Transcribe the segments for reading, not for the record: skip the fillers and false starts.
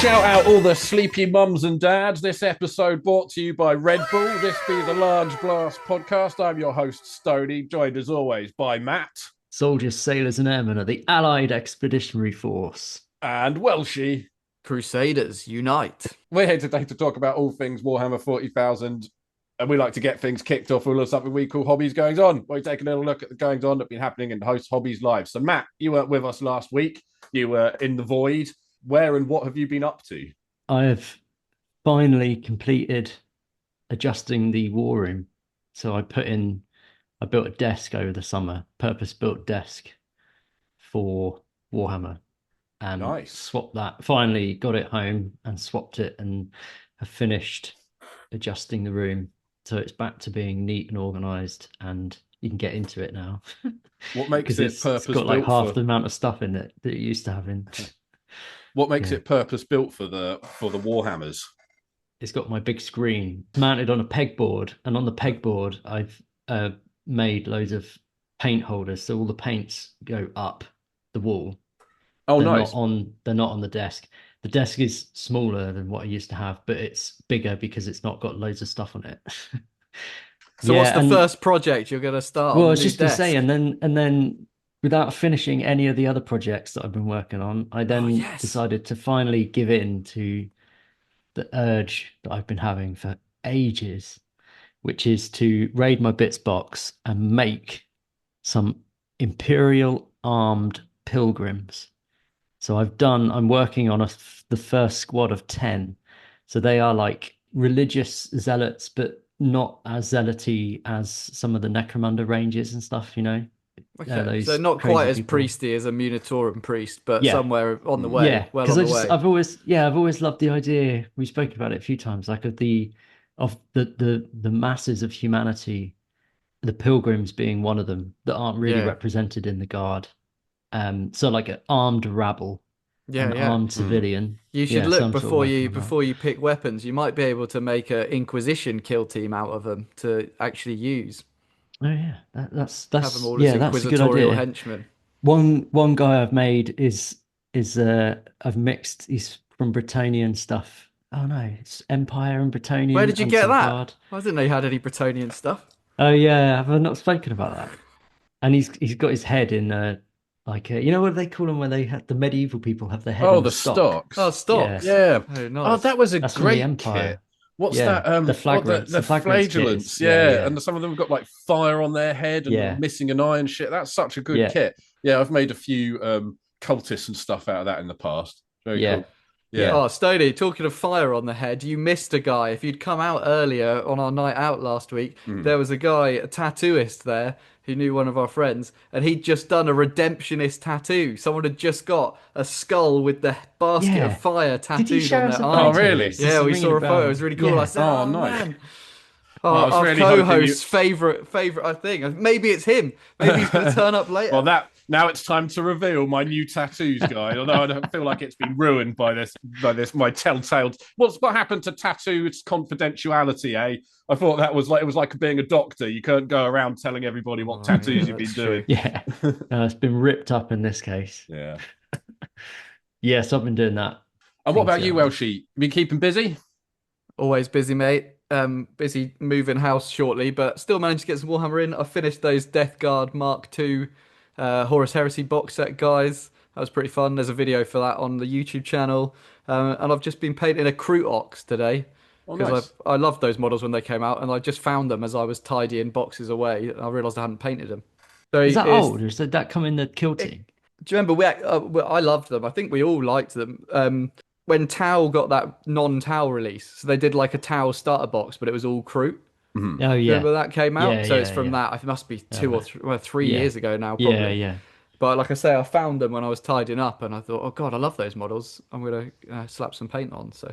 Shout out all the sleepy mums and dads. This episode brought to you by Red Bull. This be the Large Blast podcast. I'm your host, Stoney, joined as always by Matt. Soldiers, sailors, and airmen of the Allied Expeditionary Force. And Welshie. Crusaders, unite. We're here today to talk about all things Warhammer 40,000. And we like to get things kicked off with something we call Hobbies Goings On. We're taking a little look at the goings on that have been happening in host hobbies lives. So, Matt, you weren't with us last week. You were in the void. Where and what have you been up to? I have finally completed adjusting the war room. So I built a desk over the summer, purpose-built desk for Warhammer, and Nice. swapped that. Finally got it home and swapped it and have finished adjusting the room. So it's back to being neat and organized, and you can get into it now. What makes it it's got like half the amount of stuff in it that it used to have in. What makes it purpose built for the Warhammers? It's got my big screen mounted on a pegboard, and on the pegboard I've made loads of paint holders, so all the paints go up the wall. Oh, they're nice. They're not on the desk. The desk is smaller than what I used to have, but it's bigger because it's not got loads of stuff on it. So what's the first project you're going to start? Well, I was just going to say, and then without finishing any of the other projects that I've been working on, I then decided to finally give in to the urge that I've been having for ages, which is to raid my bits box and make some Imperial armed pilgrims. So I'm working on the first squad of 10. So they are like religious zealots, but not as zealoty as some of the Necromunda ranges and stuff, you know? Okay, so not quite as priesty as a Munitorum priest, but somewhere on the way. Yeah, because I've always loved the idea. We've spoken about it a few times, like of the masses of humanity, the pilgrims being one of them that aren't really represented in the guard. So like an armed rabble, armed civilian. You should look before you pick weapons. You might be able to make an Inquisition kill team out of them to actually use. Oh yeah, that's have them all as inquisitorial henchmen. One guy I've made is I've mixed. He's from Bretonnian stuff. Oh no, it's Empire and Bretonnian. Where did you get that? Guard. I didn't know you had any Bretonnian stuff. Oh yeah, have I not spoken about that? And he's got his head in you know what they call them when they had the medieval people have their head. Oh, the stocks. Oh, stocks. Yeah. Oh, nice. Oh, that was That's great kit. What's that? The flagellants. The flagellants. Yeah. And some of them have got like fire on their head and missing an eye and shit. That's such a good kit. Yeah, I've made a few cultists and stuff out of that in the past. Very cool. Yeah. Oh, Stoney, talking of fire on the head, you missed a guy. If you'd come out earlier on our night out last week, there was a guy, a tattooist there, who knew one of our friends, and he'd just done a redemptionist tattoo. Someone had just got a skull with the basket of fire tattooed on their arm. Oh, really? Yeah, we saw a photo. It was really cool. Yeah. I said, oh, nice. Man. Our really co-host's favorite, I think. Maybe it's him. Maybe he's going to turn up later. Well, now it's time to reveal my new tattoos, guys. Although I don't feel like it's been ruined by this, my telltale. What happened to tattoos confidentiality? I thought it was like being a doctor. You can't go around telling everybody what tattoos you've been doing. Yeah, it's been ripped up in this case. Yeah. Yes, I've been doing that. And what about you, Welshie? Been keeping busy? Always busy, mate. Busy moving house shortly, but still managed to get some Warhammer in. I finished those Death Guard Mark II Horus Heresy box set, guys. That was pretty fun. There's a video for that on the YouTube channel. And I've just been painting a Kroot Ox today. Because I loved those models when they came out, and I just found them as I was tidying boxes away, and I realised I hadn't painted them. So is that old? Or did that come in the quilting? Do you remember, I loved them. I think we all liked them. When Tau got that non-Tau release, so they did like a Tau starter box, but it was all Kroot. Mm-hmm. Oh, yeah. Remember that came out? So it's from that. It must be 2 or 3 years ago now, probably. Yeah. But like I say, I found them when I was tidying up, and I thought, oh, God, I love those models. I'm going to slap some paint on, so...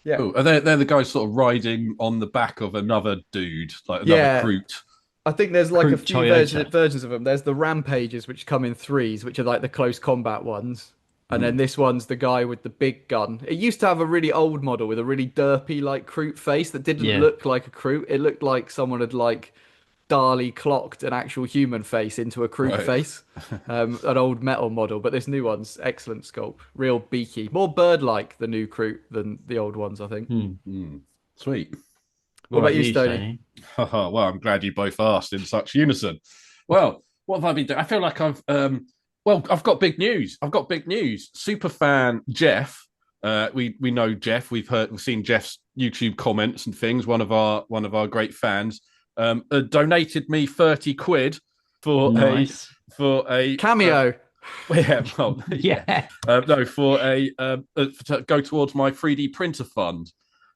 Yeah. Cool. They're the guys sort of riding on the back of another dude, like another Kroot. I think there's like a few versions of them. There's the Rampages, which come in threes, which are like the close combat ones. And then this one's the guy with the big gun. It used to have a really old model with a really derpy like Kroot face that didn't look like a Kroot. It looked like someone had like Dali clocked an actual human face into a Kroot face, an old metal model. But this new one's excellent sculpt, real beaky, more bird-like the new Kroot than the old ones, I think. Sweet. What about you, Stoney? Well, I'm glad you both asked in such unison. Well, what have I been doing? I feel like I've I've got big news. Super fan Jeff. We know Jeff. We've seen Jeff's YouTube comments and things. One of our great fans donated me 30 quid for a cameo. Yeah, well, yeah. No, for to go towards my 3D printer fund.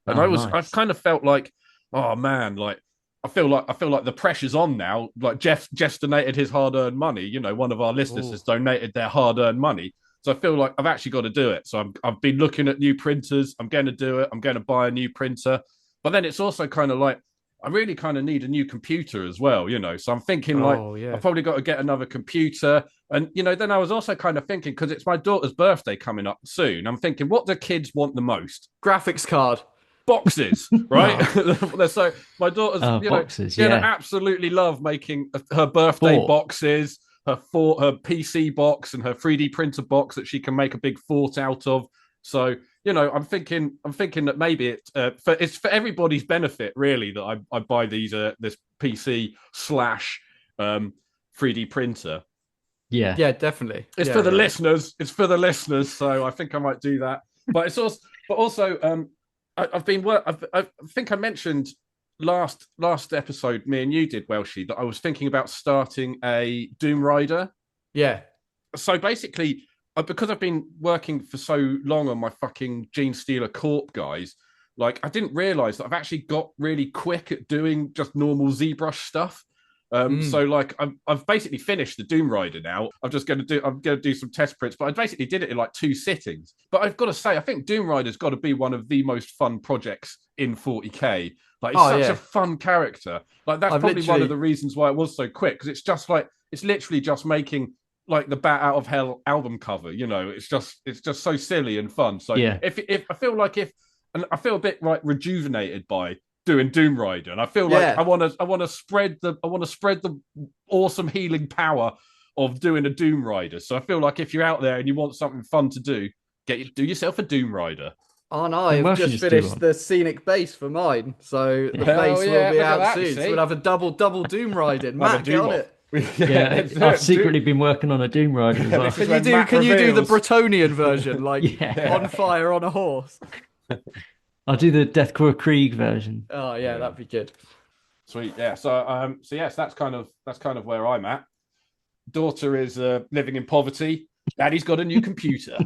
And I've kind of felt like, oh man, like I feel like the pressure's on now. Like Jeff's donated his hard-earned money. You know, one of our listeners has donated their hard-earned money. So I feel like I've actually got to do it. So I've been looking at new printers. I'm going to do it. I'm going to buy a new printer. But then it's also kind of like, I really kind of need a new computer as well, you know. So I'm thinking I've probably got to get another computer. And, you know, then I was also kind of thinking, because it's my daughter's birthday coming up soon, I'm thinking, what do kids want the most? Graphics card. Boxes, right? So my daughter's, boxes, gonna absolutely love making her birthday boxes, her PC box and her 3D printer box that she can make a big fort out of. So, you know, I'm thinking that maybe it's for everybody's benefit, really, that I buy this PC / 3D printer. Yeah, definly. It's for the listeners. It's for the listeners. So I think I might do that. But it's also, I think I mentioned last episode, me and you did, Welshie, that I was thinking about starting a Doom Rider. Yeah. So basically, because I've been working for so long on my fucking Gene Stealer Corp guys, like I didn't realize that I've actually got really quick at doing just normal ZBrush stuff. So like I've basically finished the Doom Rider now. I'm going to do some test prints, but I basically did it in like 2 sittings. But I've got to say, I think Doom Rider's got to be one of the most fun projects in 40k. Like it's such a fun character. Like that's probably one of the reasons why it was so quick, because it's just like it's literally just making like the Bat Out of Hell album cover. You know, it's just so silly and fun. So if I feel like and I feel a bit like rejuvenated by doing Doom Rider, and I feel like I want to spread the awesome healing power of doing a Doom Rider. So I feel like if you're out there and you want something fun to do yourself a Doom Rider. Oh no, I've just finished the scenic base for mine, so the base will be out soon. So we'll have a double Doom Riding. Matt, get on it. I've secretly been working on a Doom Rider as well. Can you do the Bretonian version, like on fire on a horse? I'll do the Deathcore Krieg version. Oh yeah, that'd be good. Sweet, yeah. So yes, that's kind of where I'm at. Daughter is living in poverty. Daddy's got a new computer.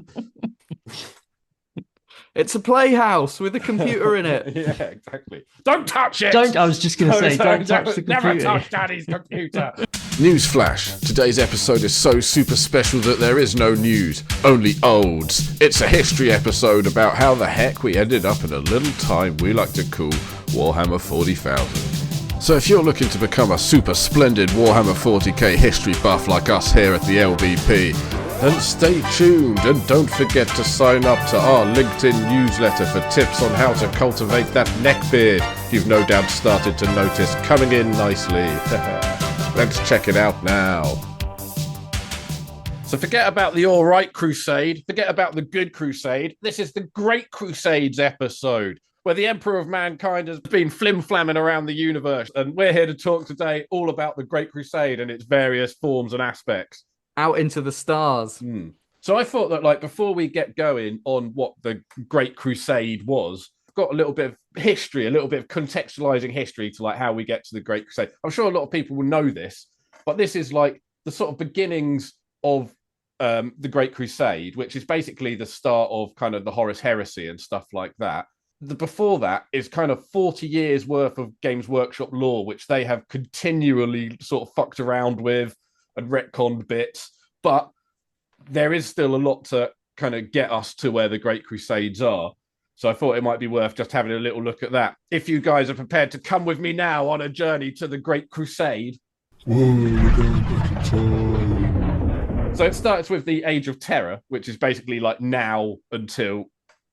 It's a playhouse with a computer in it. Yeah, exactly. Don't touch it. I was just going to say, don't touch the computer. Never touch Daddy's computer. Newsflash. Today's episode is so super special that there is no news, only olds. It's a history episode about how the heck we ended up in a little time we like to call Warhammer 40,000. So if you're looking to become a super splendid Warhammer 40k history buff like us here at the LBP, then stay tuned and don't forget to sign up to our LinkedIn newsletter for tips on how to cultivate that neckbeard you've no doubt started to notice coming in nicely. Let's check it out now. So forget about the all right crusade, forget about the good crusade. This is the Great Crusades episode, where the Emperor of Mankind has been flim-flamming around the universe. And we're here to talk today all about the Great Crusade and its various forms and aspects. Out into the stars. So I thought that, like, before we get going on what the Great Crusade was, I've got a little bit of history, a little bit of contextualizing history to like how we get to the Great Crusade. I'm sure a lot of people will know this, but this is like the sort of beginnings of the Great Crusade, which is basically the start of kind of the Horus Heresy and stuff like that. Before that is kind of 40 years worth of Games Workshop lore, which they have continually sort of fucked around with and retconned bits, but there is still a lot to kind of get us to where the Great Crusades are. So I thought it might be worth just having a little look at that. If you guys are prepared to come with me now on a journey to the Great Crusade. So it starts with the Age of Terror, which is basically like now until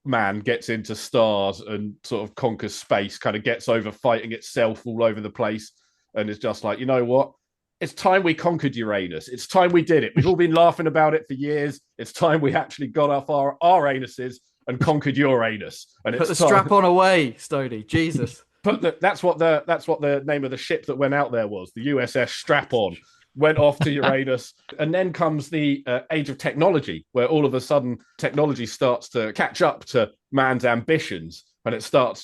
man gets into stars and sort of conquers space, kind of gets over fighting itself all over the place. and it's just like, you know what? It's time we conquered Uranus. It's time we did it. We've all been laughing about it for years. It's time we actually got off our anuses and conquered Uranus. And put the strap on away, Stoney. Jesus. That's what the name of the ship that went out there was. The USS Strap On went off to Uranus, and then comes the age of technology, where all of a sudden technology starts to catch up to man's ambitions, and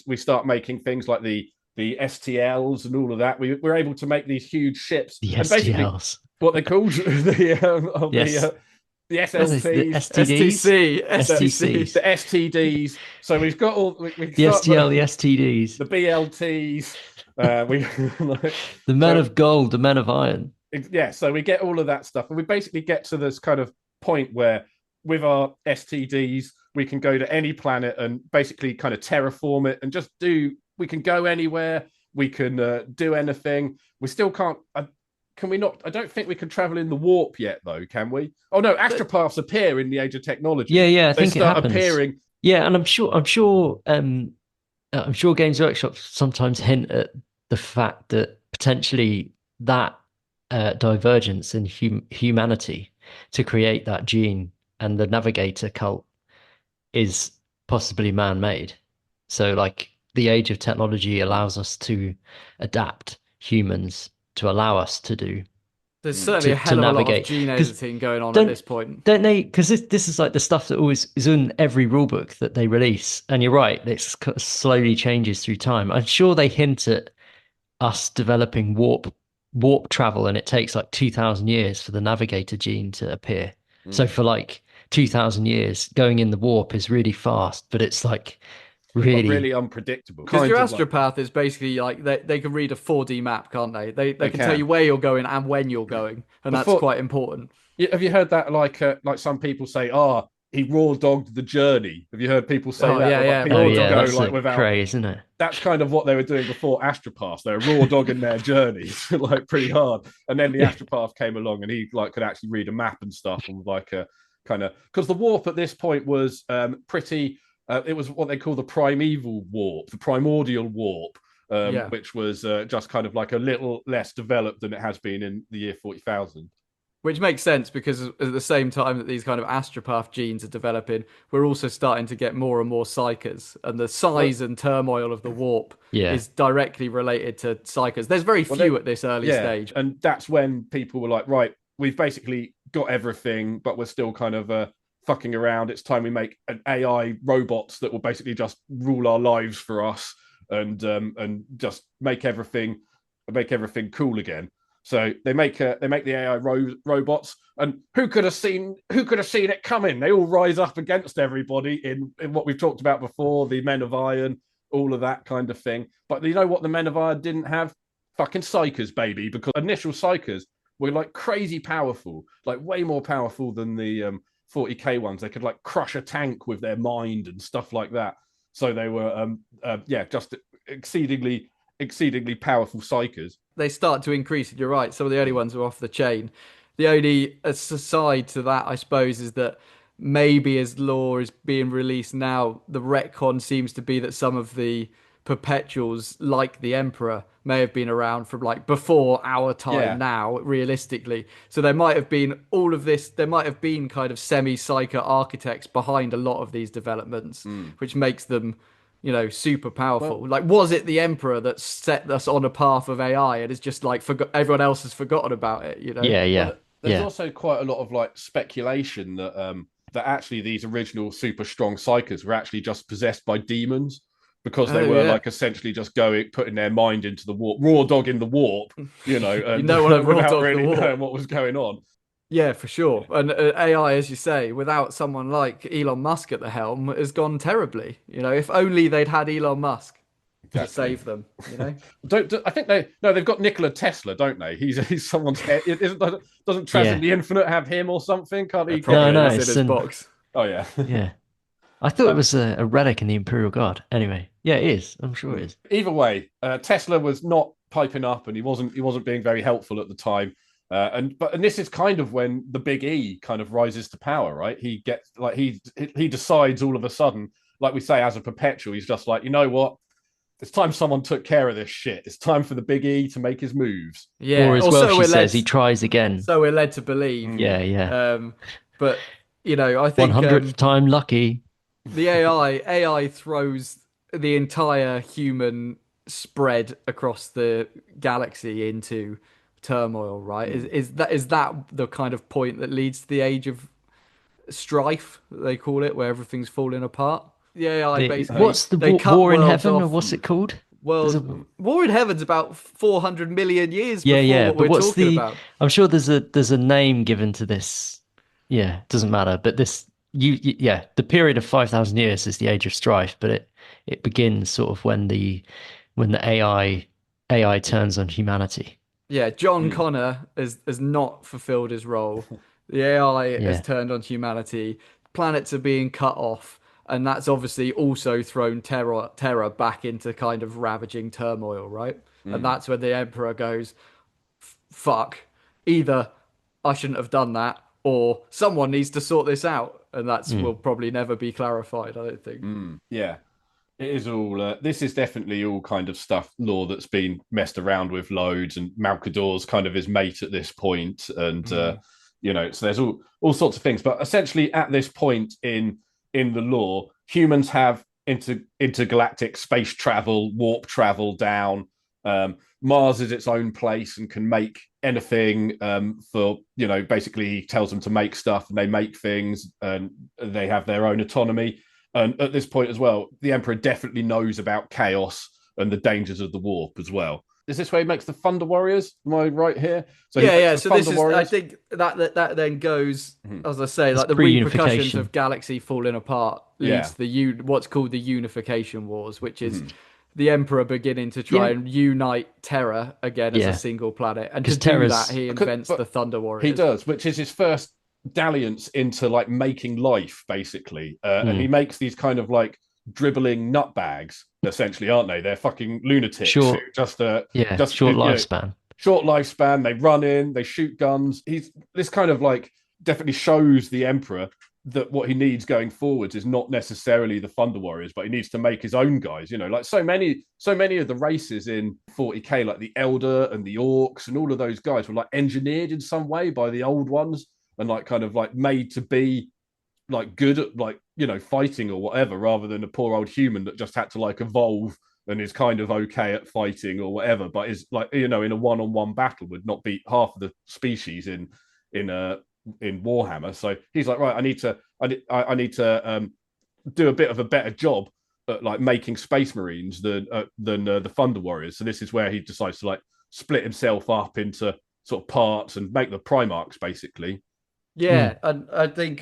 we start making things like the STLs and all of that. We're able to make these huge ships. The and STLs. What they're called, the SLTs, the STDs? STCs, the STDs. So we've got all the STL, the STDs, the BLTs. The men of gold, the men of iron. Yeah, so we get all of that stuff, and we basically get to this kind of point where, with our STDs, we can go to any planet and basically kind of terraform it and just do. We can go anywhere. We can do anything. We still can't. Can we not? I don't think we can travel in the warp yet, though. Can we? Oh no, astropaths appear in the age of technology. Yeah. I they think start it happens. appearing. Yeah, and I'm sure Games Workshop sometimes hint at the fact that potentially that divergence in humanity to create that gene and the navigator cult is possibly man-made. So, like, the age of technology allows us to adapt humans to allow us to do. There's certainly a hell of a lot of gene editing going on at this point. Don't they? Because this is like the stuff that always is in every rulebook that they release. And you're right, it slowly changes through time. I'm sure they hint at us developing warp travel, and it takes like 2,000 years for the navigator gene to appear. So for like 2,000 years, going in the warp is really fast, but it's like really unpredictable. Because your astropath is basically like they can read a 4D map, can't they? They can tell you where you're going and when you're going, and that's quite important. Have you heard that? Like some people say, he raw dogged the journey. Have you heard people say that? That's crazy, isn't it? That's kind of what they were doing before astropaths. They were raw dogging their journeys like pretty hard, and then the astropath came along, and he like could actually read a map and stuff, and like a kind of, because the warp at this point was pretty. It was what they call the primeval warp, the primordial warp, which was just kind of like a little less developed than it has been in the year 40,000. Which makes sense, because at the same time that these kind of astropath genes are developing, we're also starting to get more and more psychers, and the size and turmoil of the warp is directly related to psychers. There's very few at this early stage. And that's when people were like, right, we've basically got everything, but we're still kind of fucking around. It's time we make an AI robots that will basically just rule our lives for us and just make everything cool again. So they make the AI robots, and who could have seen it coming? They all rise up against everybody in what we've talked about before, the Men of Iron, all of that kind of thing. But you know what the Men of Iron didn't have? Fucking psychers, baby, because initial psychers were like crazy powerful, like way more powerful than the 40k ones. They could like crush a tank with their mind and stuff like that. So they were just exceedingly powerful psychers. They start to increase. You're right. Some of the early ones are off the chain. The only aside to that, I suppose, is that maybe as lore is being released now, the retcon seems to be that some of the perpetuals, like the Emperor, may have been around from like before our time now, realistically. So there might have been all of this. There might have been kind of semi-psyker architects behind a lot of these developments, which makes them, super powerful. Like, was it the Emperor that set us on a path of AI, and it's just like everyone else has forgotten about it? Yeah. There's also quite a lot of like speculation that that actually these original super strong psychers were actually just possessed by demons, because they were like essentially just putting their mind into the warp, raw dog in the warp, and without really knowing what was going on. Yeah, for sure. And AI, as you say, without someone like Elon Musk at the helm, has gone terribly. If only they'd had Elon Musk to save them. I think they've got Nikola Tesla, don't they? He's someone's head. Doesn't Transcend the Infinite have him or something? Can't he? No, it's in his box. Oh yeah, yeah. I thought it was a relic in the Imperial Guard. Anyway, yeah, it is. I'm sure it is. Either way, Tesla was not piping up, and he wasn't being very helpful at the time. And this is kind of when the Big E kind of rises to power, right? He gets like he decides all of a sudden, like we say, as a perpetual, he's just like, you know what? It's time someone took care of this shit. It's time for the Big E to make his moves. Yeah, Or as or well, so she we're says he led. tries again. So we're led to believe. Yeah, yeah. But I think 100th time lucky. the AI throws the entire human spread across the galaxy into turmoil, right? Is that the kind of point that leads to the age of strife, they call it, where everything's falling apart? The AI basically What's the they cut war in worlds heaven, or off. what's it called? War in Heaven's about 400 million years Yeah, before yeah. what But we're what's talking the? about. I'm sure there's a name given to this. Yeah, doesn't matter. But yeah, the period of 5,000 years is the age of strife, but it begins sort of when the AI turns on humanity. Yeah, John Connor has not fulfilled his role. The AI has Yeah. turned on humanity. Planets are being cut off, and that's obviously also thrown terror back into kind of ravaging turmoil, right? And that's when the Emperor goes, "Fuck! Either I shouldn't have done that, or someone needs to sort this out." And that's will probably never be clarified, I don't think. Yeah. It is all. This is definitely all kind of lore that's been messed around with loads, and Malcador's kind of his mate at this point, and so there's all sorts of things. But essentially, at this point in the lore, humans have intergalactic space travel, warp travel down. Mars is its own place and can make anything. Basically, he tells them to make stuff, and they make things, and they have their own autonomy. And at this point as well, the Emperor definitely knows about chaos and the dangers of the warp as well. Is this where he makes the Thunder Warriors? Am I right here? So yeah. So this is, I think that then goes, as I say, like the repercussions of galaxy falling apart leads to what's called the Unification Wars, which is the Emperor beginning to try and unite Terra again as a single planet. And to do that, he invents the Thunder Warriors. He does, which is his first dalliance into like making life, basically. And he makes these kind of like dribbling nutbags, essentially, aren't they? They're fucking lunatics. Short lifespan. Short lifespan. They run in, they shoot guns. This kind of like definitely shows the Emperor that what he needs going forwards is not necessarily the Thunder Warriors, but he needs to make his own guys. Like so many of the races in 40k, like the Elder and the Orcs and all of those guys were like engineered in some way by the old ones and like kind of like made to be like good at like fighting or whatever, rather than a poor old human that just had to like evolve and is kind of okay at fighting or whatever, but is like in a one-on-one battle would not beat half of the species in Warhammer. So he's like, right, I need to do a bit of a better job at like making Space Marines than the Thunder Warriors. So this is where he decides to like split himself up into sort of parts and make the Primarchs basically. Yeah, and I think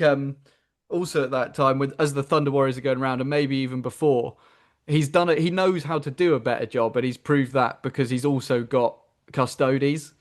also at that time, as the Thunder Warriors are going around, and maybe even before, he's done it. He knows how to do a better job, and he's proved that because he's also got Custodes.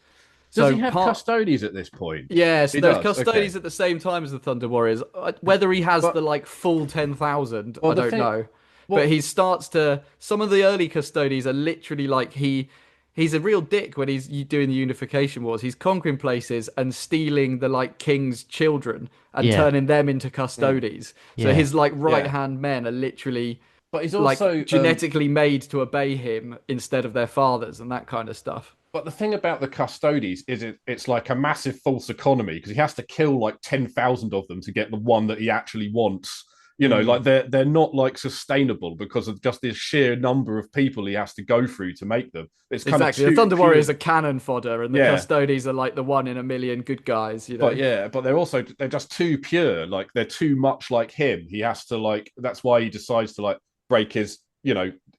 Does he have Custodes at this point? Yeah, so there's Custodes at the same time as the Thunder Warriors. Whether he has the like full 10,000, I don't know. But he starts to. Some of the early Custodes are literally like he's a real dick when he's doing the Unification Wars. He's conquering places and stealing the like king's children and turning them into Custodes. So his like right-hand men are literally but he's also like genetically made to obey him instead of their fathers and that kind of stuff. But the thing about the Custodes is it's like a massive false economy because he has to kill like 10,000 of them to get the one that he actually wants. Like they're not like sustainable because of just this sheer number of people he has to go through to make them. It's kind exactly. Of the Thunder Warriors are cannon fodder, and the Custodes are like the 1 in a million good guys. But they're just too pure. Like they're too much like him. He has to like. That's why he decides to like break his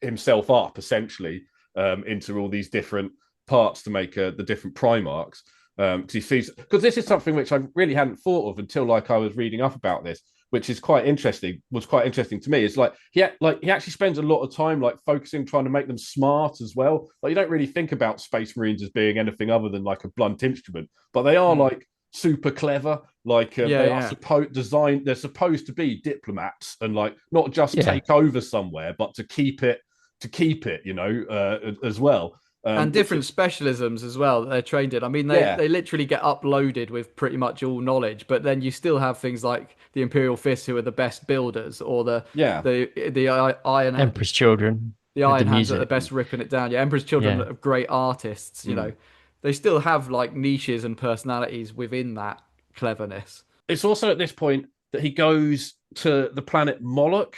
himself up essentially into all these different parts to make the different Primarchs. Because he sees this is something which I really hadn't thought of until like I was reading up about this. Which is quite interesting. Was quite interesting to me. It's like he actually spends a lot of time like focusing, trying to make them smart as well. Like you don't really think about Space Marines as being anything other than like a blunt instrument, but they are like super clever. Like they are designed. They're supposed to be diplomats and like not just take over somewhere, but to keep it. As well. And different specialisms as well that they're trained in. I mean, they literally get uploaded with pretty much all knowledge, but then you still have things like the Imperial Fists, who are the best builders, or the Iron Emperor's Children. The With the Iron Hands are the music. best ripping it down. Yeah, Emperor's Children Yeah. are great artists. You know, they still have like niches and personalities within that cleverness. It's also at this point that he goes to the planet Moloch,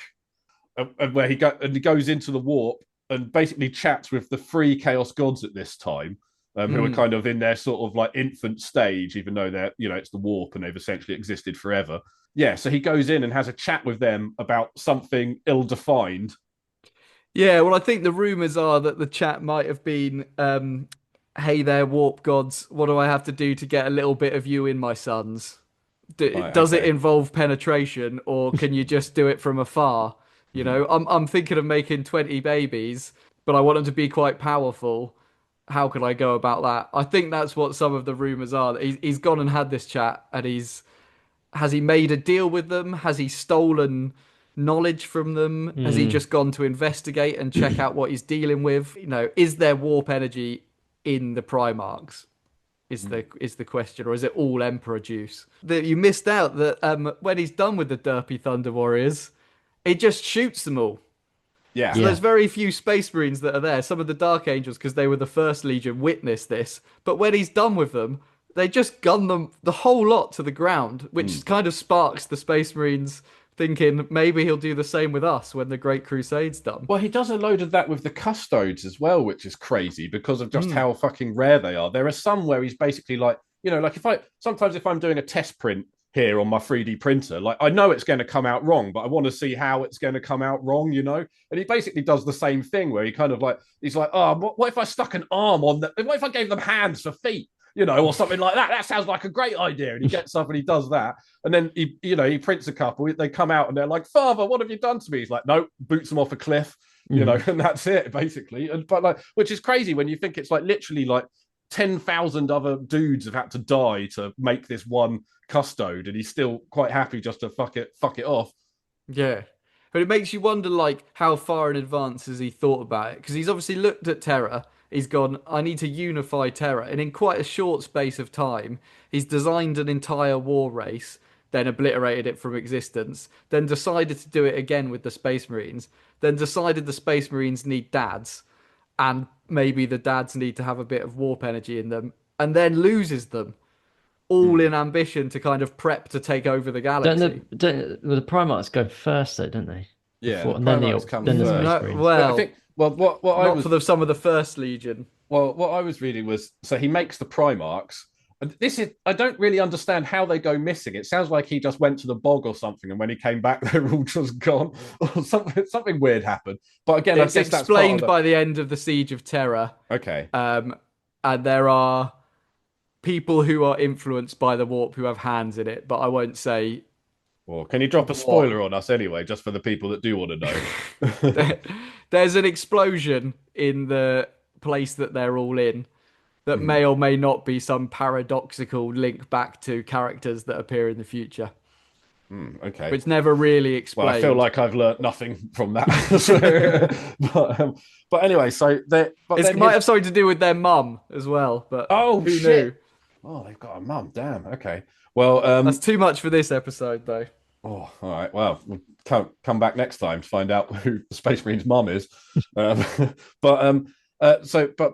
where he goes into the warp and basically chats with the three Chaos Gods at this time, who are kind of in their sort of like infant stage, even though they're, you know, it's the warp and they've essentially existed forever. Yeah, so he goes in and has a chat with them about something ill-defined. Yeah, well, I think the rumors are that the chat might have been, "Hey there, warp gods. What do I have to do to get a little bit of you in my sons? Right, Does it okay. involve penetration, or can you just do it from afar? You know, I'm thinking of making 20 babies, but I want them to be quite powerful. How could I go about that?" I think that's what some of the rumors are. He's gone and had this chat, and has he made a deal with them? Has he stolen knowledge from them? Has he just gone to investigate and check out what he's dealing with? You know, is there warp energy in the Primarchs? Is the question, or is it all Emperor juice? That you missed out that when he's done with the derpy Thunder Warriors, it just shoots them all. Yeah. So there's very few Space Marines that are there. Some of the Dark Angels, because they were the first Legion, witnessed this. But when he's done with them, they just gun them the whole lot to the ground, which kind of sparks the Space Marines thinking maybe he'll do the same with us when the Great Crusade's done. Well, he does a load of that with the Custodes as well, which is crazy because of just how fucking rare they are. There are some where he's basically like, you know, like if I'm doing a test print here on my 3D printer, like I know it's going to come out wrong, but I want to see how it's going to come out wrong, you know? And he basically does the same thing where he kind of like, he's like, oh, what if I stuck an arm on them? What if I gave them hands for feet? You know, or something like that. That sounds like a great idea. And he gets up and he does that. And then he prints a couple. They come out and they're like, "Father, what have you done to me?" He's like, "No," boots them off a cliff, you know, and that's it, basically. And but like, which is crazy when you think it's like literally like 10,000 other dudes have had to die to make this one custode, and he's still quite happy just to fuck it off. Yeah. But it makes you wonder, like, how far in advance has he thought about it? Because he's obviously looked at Terra. He's gone, I need to unify Terra. And in quite a short space of time, he's designed an entire war race, then obliterated it from existence, then decided to do it again with the Space Marines, then decided the Space Marines need dads, and maybe the dads need to have a bit of warp energy in them, and then loses them. All in ambition to kind of prep to take over the galaxy. The Primarchs go first, though, don't they? Yeah, Before, the and then Primarchs come the first. Space No, Marines. well, I think what I not was for some of the First Legion. well, what I was reading was so he makes the Primarchs. And this is I don't really understand how they go missing. It sounds like he just went to the bog or something, and when he came back, they were all just gone, or something weird happened. But again, It's I guess that's explained by the end of the Siege of Terra. Okay. And there are people who are influenced by the warp who have hands in it, but I won't say. Well, can you drop a spoiler on us anyway, just for the people that do want to know? There's an explosion in the place that they're all in that may or may not be some paradoxical link back to characters that appear in the future. Okay. But it's never really explained. Well, I feel like I've learnt nothing from that. but anyway, so it might have something to do with their mum as well. But who shit. knew? Oh, they've got a mum. Damn. Okay. Well, that's too much for this episode, though. Oh, all right. Well, we'll come back next time to find out who the Space Marine's mum is. But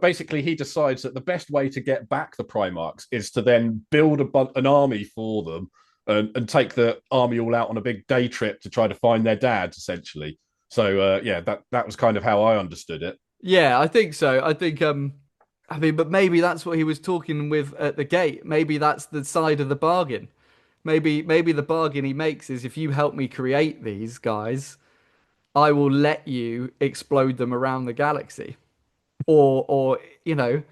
basically, he decides that the best way to get back the Primarchs is to then build an army for them and take the army all out on a big day trip to try to find their dads, essentially. So, that was kind of how I understood it. Yeah, I think so. I think, but maybe that's what he was talking with at the gate. Maybe that's the side of the bargain. Maybe the bargain he makes is if you help me create these guys, I will let you explode them around the galaxy. Or you know,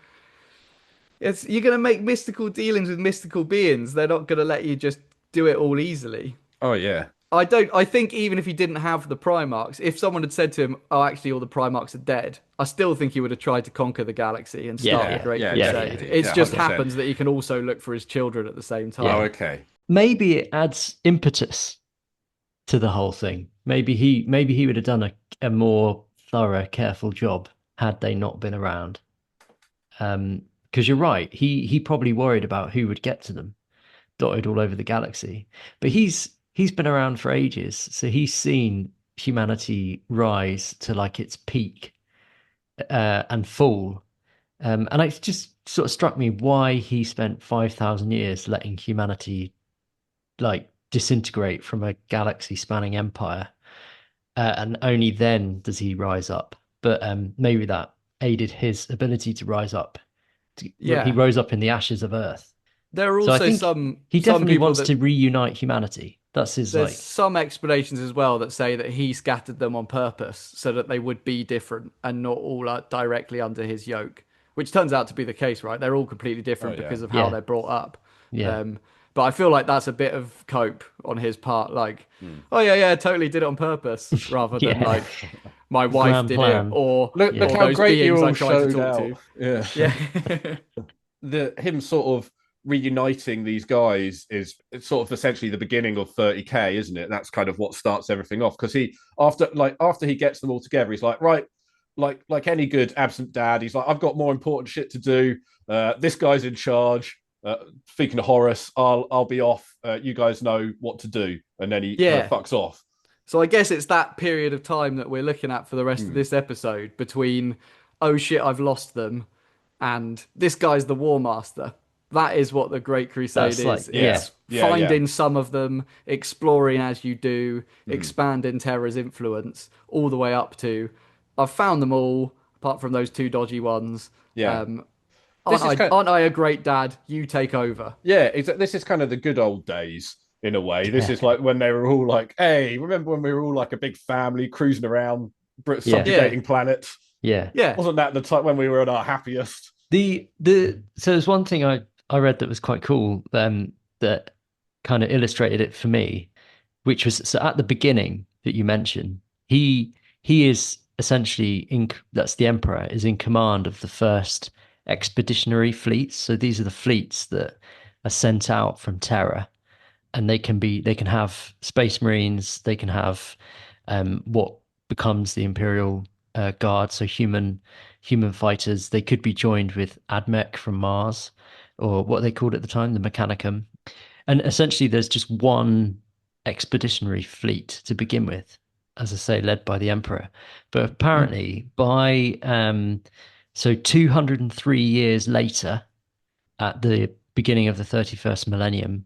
you're going to make mystical dealings with mystical beings. They're not going to let you just do it all easily. Oh, yeah. I think even if he didn't have the Primarchs, if someone had said to him, "Oh, actually, all the Primarchs are dead," I still think he would have tried to conquer the galaxy and start the Great Crusade. It just 100%. happens that he can also look for his children at the same time. Oh, okay. Maybe it adds impetus to the whole thing. Maybe he would have done a more thorough, careful job had they not been around. Because you're right, he probably worried about who would get to them, dotted all over the galaxy. But he's been around for ages, so he's seen humanity rise to like its peak and fall. And it just sort of struck me why he spent 5,000 years letting humanity like disintegrate from a galaxy-spanning empire, and only then does he rise up. But maybe that aided his ability to rise up. He rose up in the ashes of Earth. There are So I also think he definitely people wants that to reunite humanity. That's his there's like. some explanations as well that say that he scattered them on purpose so that they would be different and not all directly under his yoke, which turns out to be the case, right? They're all completely different because of how Yeah. they're brought up. Yeah. But I feel like that's a bit of cope on his part, like, oh yeah, totally did it on purpose, rather than Yeah. like my wife Grand did plan. it, or Look or how those great you beings I all tried to showed talk out. to. Yeah. Yeah. Him sort of reuniting these guys is it's sort of essentially the beginning of 30k, isn't it? That's kind of what starts everything off, because he after he gets them all together, he's like, right, like any good absent dad, he's like, I've got more important shit to do. This guy's in charge. Speaking of Horus, I'll be off. You guys know what to do, and then he fucks off. So I guess it's that period of time that we're looking at for the rest of this episode between, oh shit, I've lost them, and this guy's the War Master. That is what the Great Crusade is. It's finding some of them, exploring as you do, expanding Terra's influence, all the way up to, I've found them all, apart from those two dodgy ones. Yeah. Aren't I a great dad? You take over. Yeah, this is kind of the good old days in a way. This is like when they were all like, hey, remember when we were all like a big family cruising around subjugating planets? Yeah. Wasn't that the time when we were at our happiest? So there's one thing I read that was quite cool, that kind of illustrated it for me, which was, so at the beginning that you mentioned, he is essentially that's the Emperor, is in command of the first expeditionary fleets. So these are the fleets that are sent out from Terra, and they can have Space Marines, they can have what becomes the Imperial Guard, so human fighters. They could be joined with Admech from Mars, or what they called at the time, the Mechanicum. And essentially there's just one expeditionary fleet to begin with, as I say, led by the Emperor. But apparently by 203 years later, at the beginning of the 31st millennium,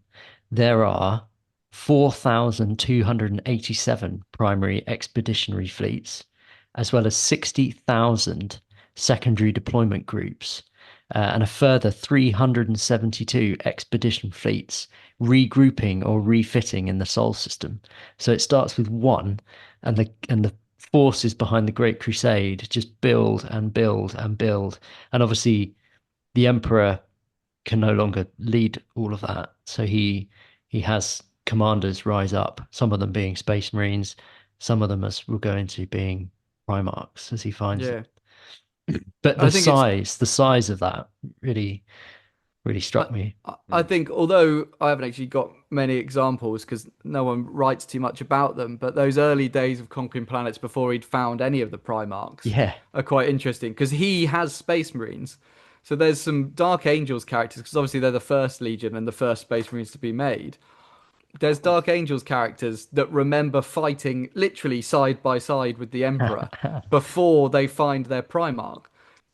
there are 4,287 primary expeditionary fleets, as well as 60,000 secondary deployment groups, and a further 372 expedition fleets regrouping or refitting in the Sol system. So it starts with one, and the forces behind the Great Crusade just build and build and build. And obviously the Emperor can no longer lead all of that. So he has commanders rise up, some of them being Space Marines, some of them, as we'll go into, being Primarchs as he finds it. But the size of that really struck me. I think, although I haven't actually got many examples because no one writes too much about them, but those early days of conquering planets before he'd found any of the Primarchs are quite interesting, because he has Space Marines. So there's some Dark Angels characters, because obviously they're the first Legion and the first Space Marines to be made. There's Dark Angels characters that remember fighting literally side by side with the Emperor before they find their Primarch.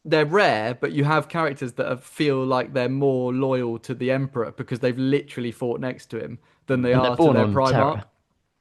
They're rare, but you have characters that feel like they're more loyal to the Emperor because they've literally fought next to him than they are to their Primarch. Terra.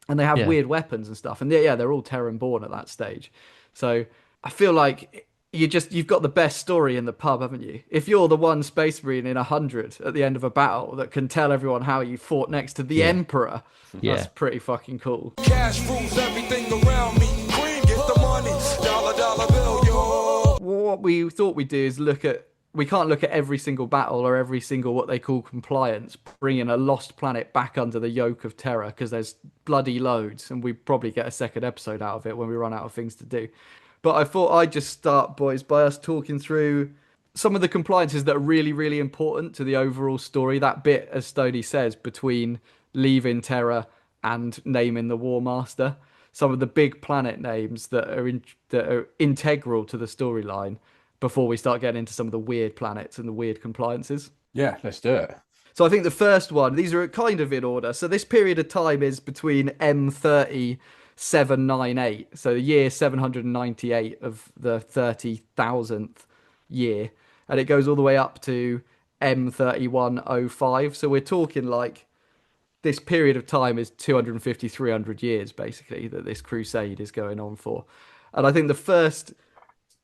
And they have weird weapons and stuff. And they're all Terran born at that stage. So I feel like you've got the best story in the pub, haven't you? If you're the one Space Marine in 100 at the end of a battle that can tell everyone how you fought next to the Emperor, that's pretty fucking cool. Cash rules everything around me. Queen, get the money. Dollar bill, yo. What we thought we'd do is we can't look at every single battle or every single what they call compliance, bringing a lost planet back under the yoke of Terra, because there's bloody loads, and we probably get a second episode out of it when we run out of things to do. But I thought I'd just start, boys, by us talking through some of the compliances that are really, really important to the overall story. That bit, as Stoney says, between leaving Terra and naming the War Master. Some of the big planet names that are integral to the storyline before we start getting into some of the weird planets and the weird compliances. Yeah, let's do it. So I think the first one, these are kind of in order. So this period of time is between M30 798. So the year 798 of the 30,000th year. And it goes all the way up to M3105. So we're talking like this period of time is 250, 300 years, basically, that this crusade is going on for. And I think the first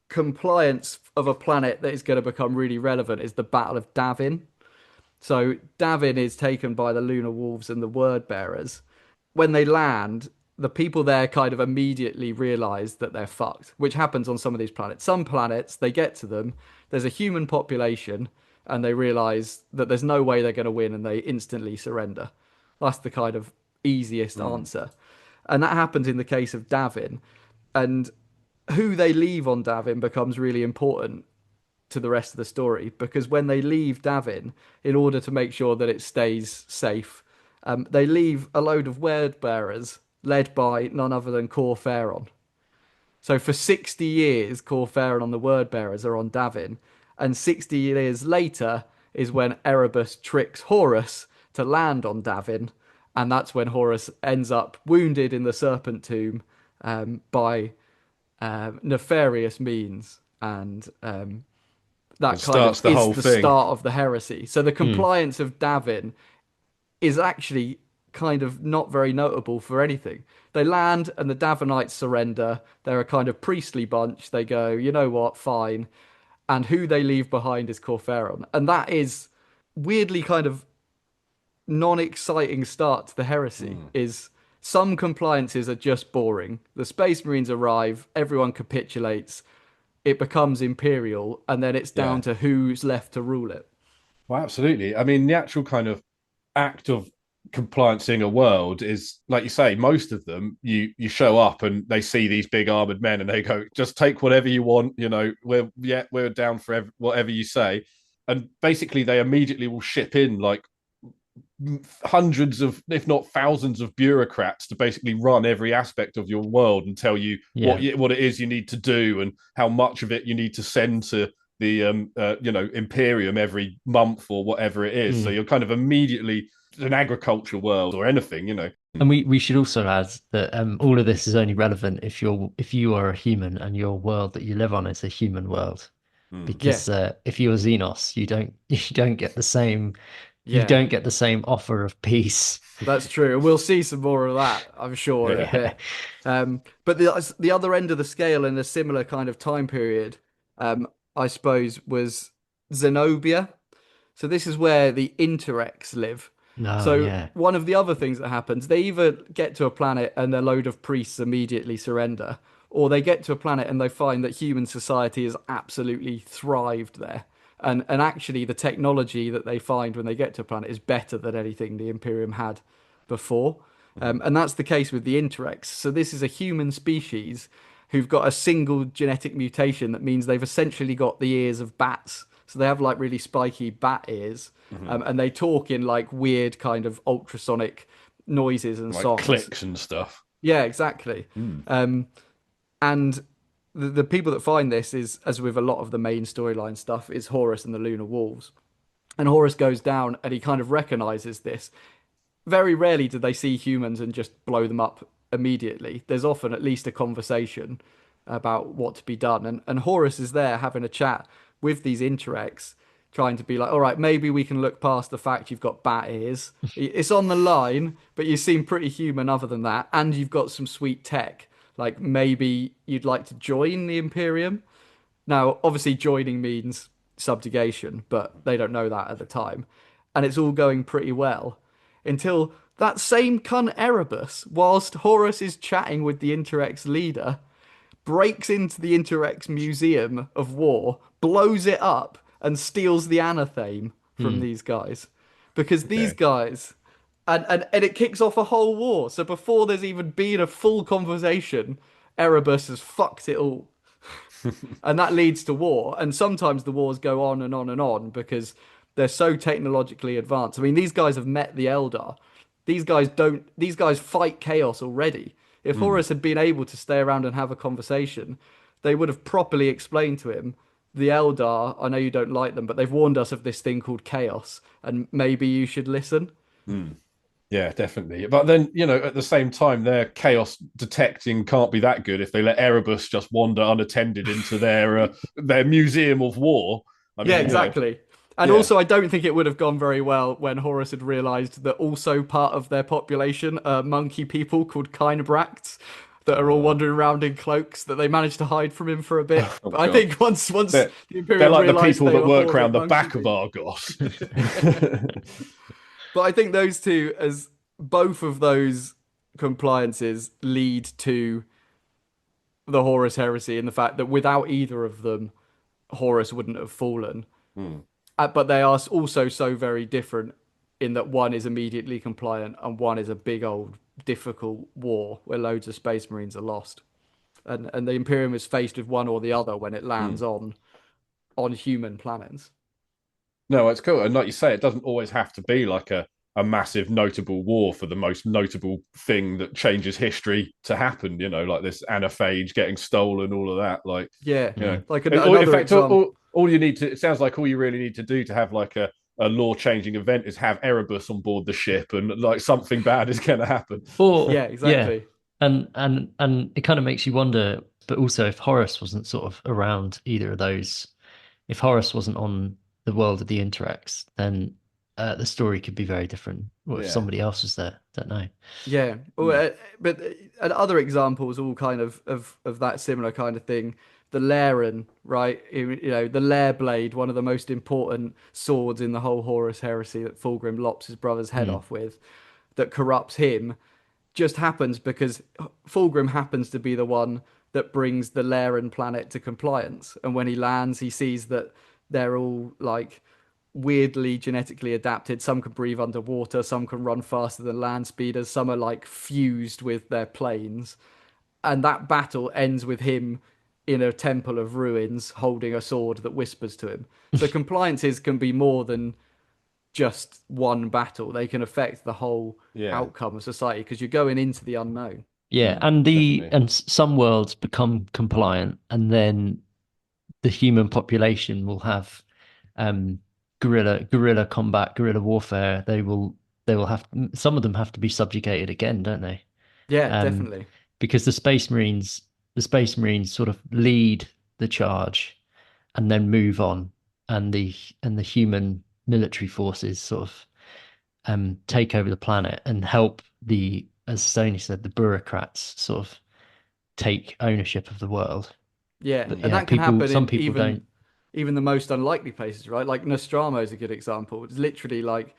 compliance of a planet that is going to become really relevant is the Battle of Davin. So Davin is taken by the Lunar Wolves and the Word Bearers. When they land, the people there kind of immediately realize that they're fucked, which happens on some of these planets. Some planets, they get to them, there's a human population, and they realize that there's no way they're going to win, and they instantly surrender. That's the kind of easiest answer. And that happens in the case of Davin. And who they leave on Davin becomes really important to the rest of the story, because when they leave Davin, in order to make sure that it stays safe, they leave a load of word bearers led by none other than Corferon. So for 60 years, Corferon and the word bearers are on Davin, and 60 years later is when Erebus tricks Horus to land on Davin, and that's when Horus ends up wounded in the Serpent Tomb by nefarious means, and that kind of is the start of the heresy. So the compliance of Davin is actually kind of not very notable for anything. They land and the Davinites surrender. They're a kind of priestly bunch. They go, you know what, fine. And who they leave behind is Corferon. And that is weirdly kind of non-exciting start to the heresy. Is some compliances are just boring. The Space Marines arrive, everyone capitulates, it becomes imperial, and then it's down to who's left to rule it. Well, absolutely. I mean, the actual kind of act of compliancing a world is, like you say, most of them, you show up and they see these big armored men and they go, just take whatever you want, you know, we're down for whatever you say. And basically they immediately will ship in like hundreds of, if not thousands of bureaucrats to basically run every aspect of your world and tell you what it is you need to do and how much of it you need to send to the Imperium every month or whatever it is. So you're kind of immediately an agriculture world or anything, you know. And we should also add that all of this is only relevant if you are a human and your world that you live on is a human world. Because if you're Xenos, you don't get the same you don't get the same offer of peace. That's true. And we'll see some more of that, I'm sure, in a bit. But the other end of the scale in a similar kind of time period, I suppose, was Zenobia. So this is where the Interrex live. One of the other things that happens, they either get to a planet and a load of priests immediately surrender, or they get to a planet and they find that human society has absolutely thrived there. And actually the technology that they find when they get to a planet is better than anything the Imperium had before. And that's the case with the Interrex. So this is a human species who've got a single genetic mutation that means they've essentially got the ears of bats. So they have like really spiky bat ears, and they talk in like weird kind of ultrasonic noises and like songs. Clicks and stuff. Yeah, exactly. And the people that find this is, as with a lot of the main storyline stuff, is Horus and the Lunar Wolves. And Horus goes down and he kind of recognizes this. Very rarely do they see humans and just blow them up immediately. There's often at least a conversation about what to be done. And Horus is there having a chat with these Interrex, trying to be like, all right, maybe we can look past the fact you've got bat ears. It's on the line, but you seem pretty human other than that. And you've got some sweet tech. Like maybe you'd like to join the Imperium. Now, obviously joining means subjugation, but they don't know that at the time. And it's all going pretty well until that same cunt Erebus, whilst Horus is chatting with the Interrex leader, breaks into the Interrex Museum of War, blows it up, and steals the anatheme from these guys. Because these guys... And it kicks off a whole war. So before there's even been a full conversation, Erebus has fucked it all. And that leads to war. And sometimes the wars go on and on and on because they're so technologically advanced. I mean, these guys have met the Eldar. These guys fight chaos already. If Horus had been able to stay around and have a conversation, they would have properly explained to him, the Eldar, I know you don't like them, but they've warned us of this thing called chaos, and maybe you should listen. Yeah, definitely. But then, at the same time, their chaos detecting can't be that good if they let Erebus just wander unattended into their museum of war. I Yeah, mean, exactly. And yeah. also, I don't think it would have gone very well when Horus had realized that also part of their population are monkey people called Kynobracts that are all wandering around in cloaks that they managed to hide from him for a bit. Oh But I God. think once They're, the they're Imperium like the realized people they that were work horde around of the monkey back of people. Argos. But I think those two, as both of those compliances, lead to the Horus heresy and the fact that without either of them, Horus wouldn't have fallen. Hmm. But they are also so very different in that one is immediately compliant and one is a big old difficult war where loads of space marines are lost. And the Imperium is faced with one or the other when it lands on human planets. No, it's cool. And like you say, it doesn't always have to be like a massive notable war for the most notable thing that changes history to happen, like this anaphage getting stolen, all of that. Like, Yeah, like in another fact, example. all you need to, it sounds like all you really need to do to have like a law changing event is have Erebus on board the ship and like something bad is going to happen. Or Yeah, exactly. and it kind of makes you wonder, but also if Horus wasn't sort of around either of those, if Horus wasn't on the world of the Interrex, then the story could be very different. Or if Yeah. somebody else was there, don't know. Yeah, well, but other examples, all kind of that similar kind of thing. The Laren, right? The Lair blade, one of the most important swords in the whole Horus heresy that Fulgrim lops his brother's head off with, that corrupts him, just happens because Fulgrim happens to be the one that brings the Laren planet to compliance. And when he lands, he sees that they're all like weirdly genetically adapted. Some can breathe underwater, some can run faster than land speeders, some are like fused with their planes. And that battle ends with him in a temple of ruins holding a sword that whispers to him. So compliances can be more than just one battle. They can affect the whole outcome of society because you're going into the unknown. Yeah, definitely. and some worlds become compliant, and then the human population will have um guerrilla combat, guerrilla warfare. They will have, some of them have to be subjugated again, don't they? Yeah, Um, definitely. because the space marines sort of lead the charge and then move on, and the human military forces sort of take over the planet and help the, as Sony said, the bureaucrats sort of take ownership of the world. Yeah, But and yeah, that can happen some in people don't. even the most unlikely places, right? Like Nostromo is a good example. It's literally like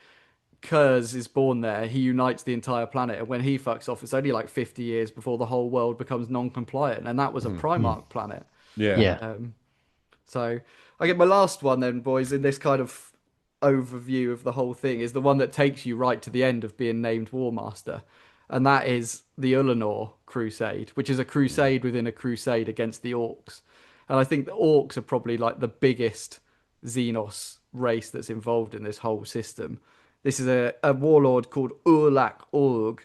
Kurz is born there. He unites the entire planet, and when he fucks off, it's only like 50 years before the whole world becomes non-compliant, and that was a Primarch planet. Yeah. Yeah. So I get my last one then, boys, in this kind of overview of the whole thing is the one that takes you right to the end of being named War Master. And that is the Ulanor Crusade, which is a crusade within a crusade against the Orcs. And I think the Orcs are probably like the biggest Xenos race that's involved in this whole system. This is a warlord called Urlak Org.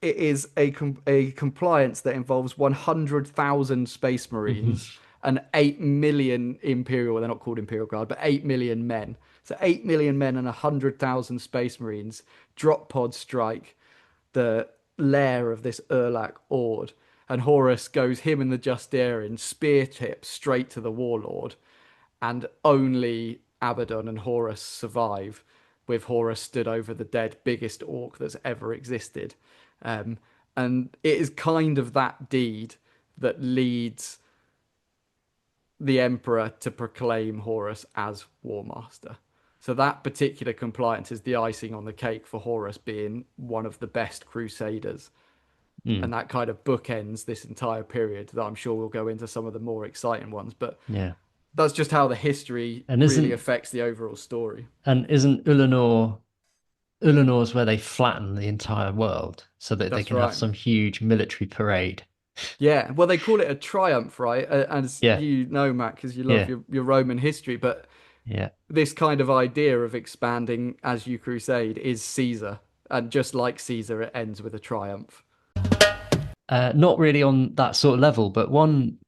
It is a compliance that involves 100,000 space marines and 8 million Imperial, well, they're not called Imperial Guard, but 8 million men. So 8 million men and 100,000 space marines drop pod strike the lair of this Urlak Ord. And Horus goes him and the Justarian spear tip straight to the warlord. And only Abaddon and Horus survive, with Horus stood over the dead biggest orc that's ever existed. And it is kind of that deed that leads the Emperor to proclaim Horus as War Master. So that particular compliance is the icing on the cake for Horus being one of the best crusaders. And that kind of bookends this entire period that I'm sure we'll go into some of the more exciting ones. But Yeah. that's just how the history And really affects the overall story. isn't Ulinor's where they flatten the entire world so that they That's can have right. some huge military parade. Yeah, well, they call it a triumph, right? As Yeah. you know, Matt, because you love Yeah. your Roman history. But Yeah. this kind of idea of expanding as you crusade is Caesar. And just like Caesar, it ends with a triumph. Not really on that sort of level, but one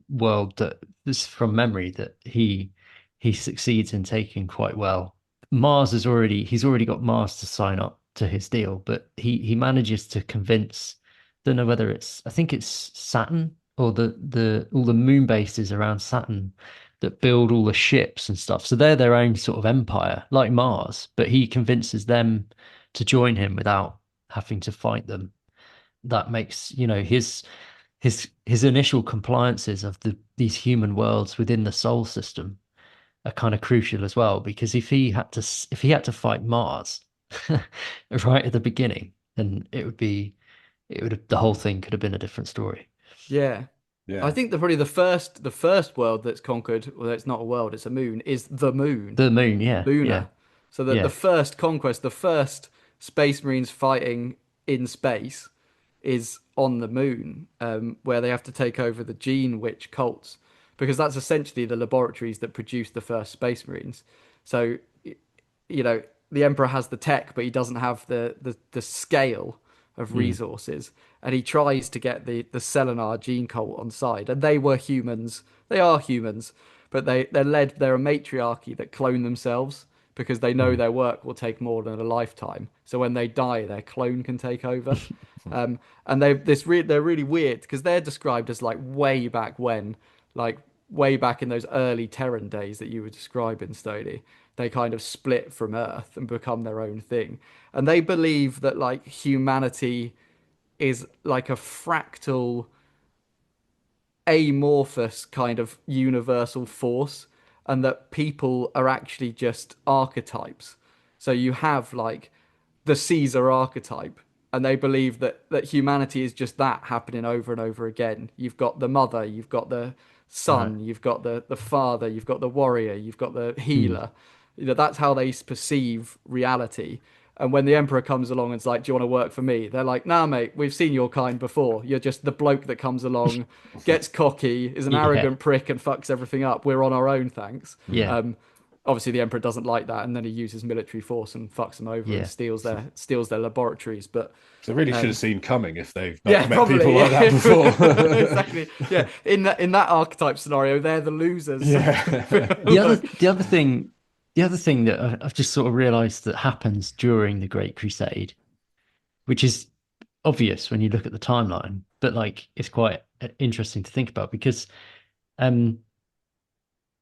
world that this is from memory that he succeeds in taking quite well. He's already got Mars to sign up to his deal, but he manages to convince, don't know whether it's, I think it's Saturn or the all the moon bases around Saturn that build all the ships and stuff. So they're their own sort of empire, like Mars, but he convinces them to join him without having to fight them. That makes, you know, his initial compliances of these human worlds within the Sol system are kind of crucial as well, because if he had to fight Mars right at the beginning, then the whole thing could have been a different story. Yeah. Yeah. I think probably the first world that's conquered, well, it's not a world, it's a moon, is the moon. The moon, yeah. Luna. Yeah. So that Yeah. the first conquest, the first Space Marines fighting in space is on the moon, where they have to take over the Gene Witch cults, because that's essentially the laboratories that produced the first Space Marines. So, you know, the Emperor has the tech, but he doesn't have the scale of resources. And he tries to get the Selenar gene cult on side. And they were humans. They are humans, but they're a matriarchy that clone themselves because they know their work will take more than a lifetime. So when they die, their clone can take over. And they're really weird because they're described as like way back when, like way back in those early Terran days that you were describing, Stoney. They kind of split from Earth and become their own thing. And they believe that like humanity is like a fractal, amorphous kind of universal force, and that people are actually just archetypes. So you have like the Caesar archetype, and they believe that humanity is just that happening over and over again. You've got the mother, you've got the son, you've got the father, you've got the warrior, you've got the healer. You know, that's how they perceive reality. And when the Emperor comes along and's like, do you want to work for me? They're like, nah, mate, we've seen your kind before. You're just the bloke that comes along, gets cocky, is an arrogant prick and fucks everything up. We're on our own, thanks. Yeah. Obviously, the Emperor doesn't like that, and then he uses military force and fucks them over and steals their laboratories. But they really should have seen coming if they've not met probably, people like that before. Exactly. Yeah. In that archetype scenario, they're the losers. Yeah. The other thing that I've just sort of realized that happens during the Great Crusade, which is obvious when you look at the timeline, but like it's quite interesting to think about because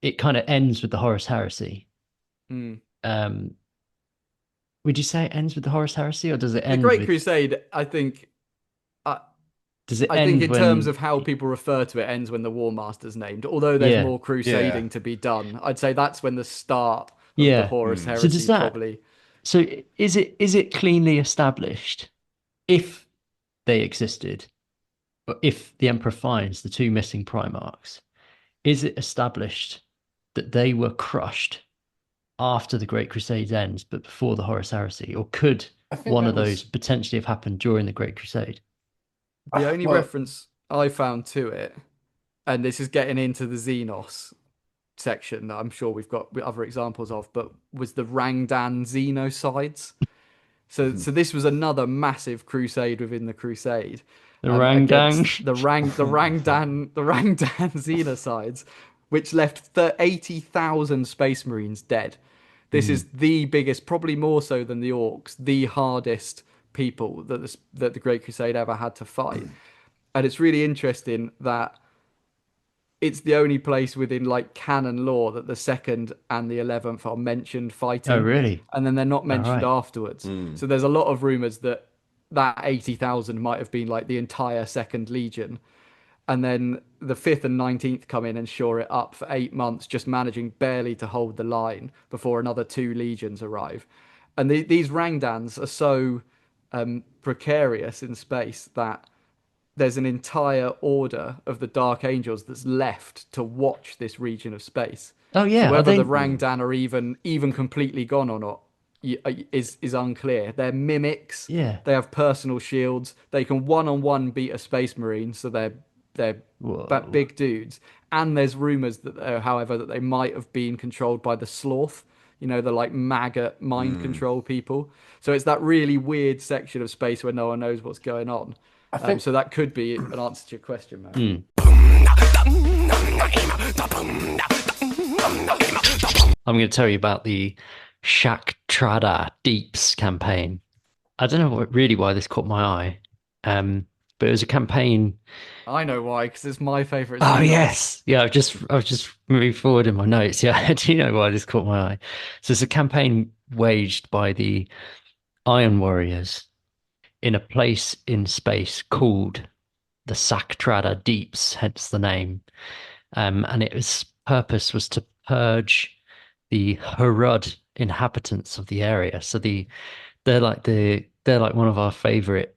it kind of ends with the Horus Heresy. Would you say it ends with the Horus Heresy, or does it end? The Great Crusade, I think. Does it? I think in terms of how people refer to it, ends when the War Master's named. Although there's more crusading to be done, I'd say that's when the start of the Horus Heresy probably. So is it cleanly established if they existed, or if the Emperor finds the two missing Primarchs? Is it established that they were crushed after the Great Crusade ends, but before the Horus Heresy, or could one of those potentially have happened during the Great Crusade? The only reference I found to it, and this is getting into the Xenos section that I'm sure we've got other examples of, but was the Rangdan Xenocides. So this was another massive crusade within the crusade. The Rangdan Xenocides, which left 80,000 Space Marines dead. This is the biggest, probably more so than the Orcs, the hardest people that the Great Crusade ever had to fight. And it's really interesting that it's the only place within like canon lore that the 2nd and the 11th are mentioned fighting. Oh, really? And then they're not mentioned afterwards. So there's a lot of rumors that 80,000 might have been like the entire 2nd Legion. And then the 5th and 19th come in and shore it up for 8 months, just managing barely to hold the line before another 2 legions arrive. And these Rangdans are so precarious in space that there's an entire order of the Dark Angels that's left to watch this region of space. Oh yeah, so whether the Rangdan are even completely gone or not is unclear. They're mimics. Yeah, they have personal shields. They can one-on-one beat a Space Marine, so they're big dudes. And there's rumors that, however, that they might have been controlled by the Sloth. You know, the like maggot mind control people. So it's that really weird section of space where no one knows what's going on. I think so. That could be an answer to your question, man. I'm going to tell you about the Shak Trada Deeps campaign. I don't know really why this caught my eye, but it was a campaign. I know why, because it's my favorite Oh Xenos. yes, yeah. I've just moved forward in my notes. Yeah, I do know why this caught my eye. So it's a campaign waged by the Iron Warriors in a place in space called the Saktrada Deeps, hence the name. And its purpose was to purge the Harud inhabitants of the area. So they're like one of our favorite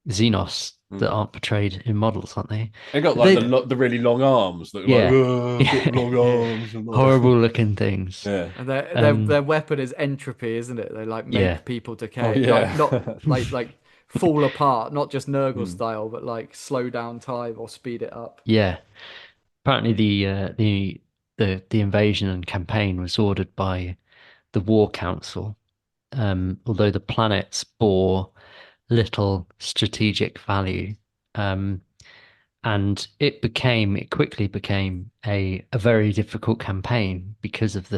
Xenos that aren't portrayed in models, aren't they? They got like the really long arms that are Yeah. like, got long arms. Horrible looking things. Yeah. And their weapon is entropy, isn't it? They like make Yeah. people decay, Oh, yeah. like not like fall apart, not just Nurgle Mm. style, but like slow down time or speed it up. Yeah. Apparently the invasion and campaign was ordered by the War Council, although the planets bore little strategic value. And it quickly became a very difficult campaign because of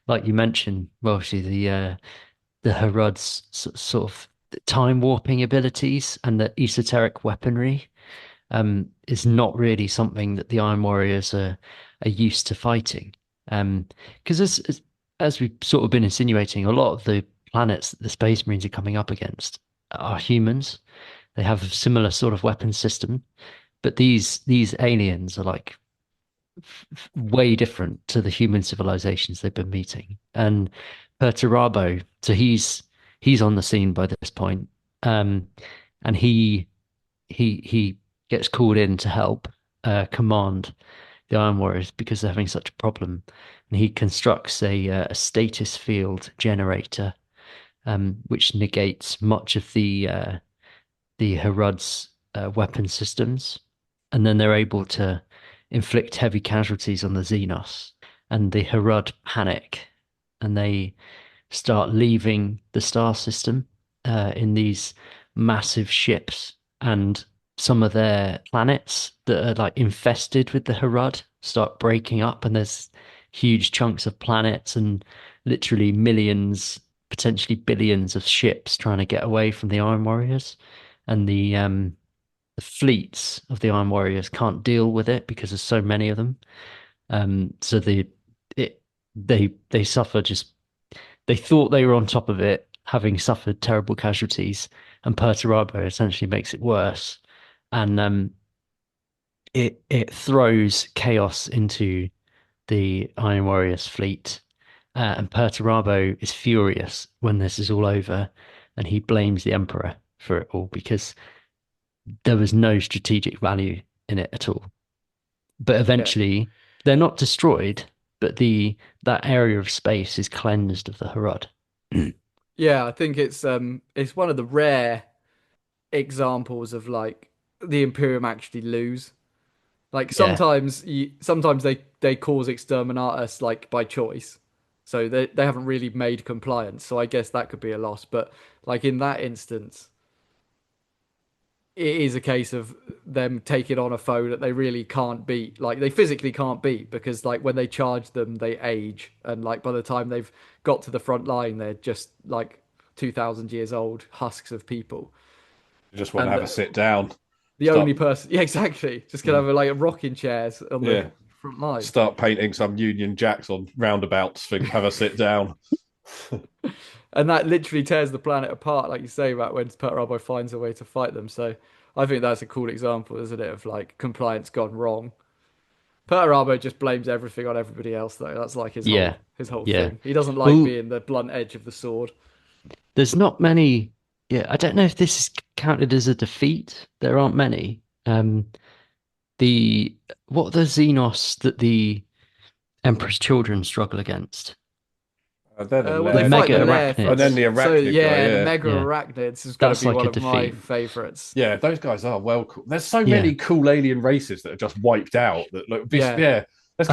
like you mentioned, well, obviously the Harud's sort of time warping abilities and the esoteric weaponry is not really something that the Iron Warriors are used to fighting. Because as we've sort of been insinuating, a lot of the planets that the Space Marines are coming up against are humans. They have a similar sort of weapon system, but these aliens are like way different to the human civilizations they've been meeting. And Perturabo, so he's on the scene by this point, and he gets called in to help command the Iron Warriors because they're having such a problem, and he constructs a status field generator, which negates much of the Harud's weapon systems, and then they're able to inflict heavy casualties on the Xenos, and the Harud panic, and they start leaving the star system in these massive ships, and some of their planets that are like infested with the Harud start breaking up, and there's huge chunks of planets and literally millions, potentially billions of ships trying to get away from the Iron Warriors, and the fleets of the Iron Warriors can't deal with it because there's so many of them. So they suffer just. They thought they were on top of it, having suffered terrible casualties, and Perturabo essentially makes it worse, and it throws chaos into the Iron Warriors fleet, and Perturabo is furious when this is all over, and he blames the Emperor for it all because there was no strategic value in it at all. But eventually, they're not destroyed, but that area of space is cleansed of the Harud. Yeah, I think it's one of the rare examples of like the Imperium actually lose. Like sometimes they cause exterminatus like by choice. So they haven't really made compliance. So I guess that could be a loss. But like in that instance, it is a case of them taking on a foe that they really can't beat. Like they physically can't beat because like when they charge them, they age, and like by the time they've got to the front line, they're just like 2,000 years old husks of people. You just want to have a sit down. Only person, yeah, exactly. Just gonna have like rocking chairs on the front line. Start painting some Union Jacks on roundabouts. Have a sit down. And that literally tears the planet apart, like you say, about when Perturabo finds a way to fight them. So I think that's a cool example, isn't it, of like compliance gone wrong. Perturabo just blames everything on everybody else, though. That's like his whole thing. He doesn't like being the blunt edge of the sword. There's not many. Yeah, I don't know if this is counted as a defeat. There aren't many. What are the Xenos that the Emperor's children struggle against? They're the mega arachnids. And then the arachnid the mega arachnids is going to be one of my favorites. Yeah, those guys are well cool. There's so many cool alien races that are just wiped out. That look, I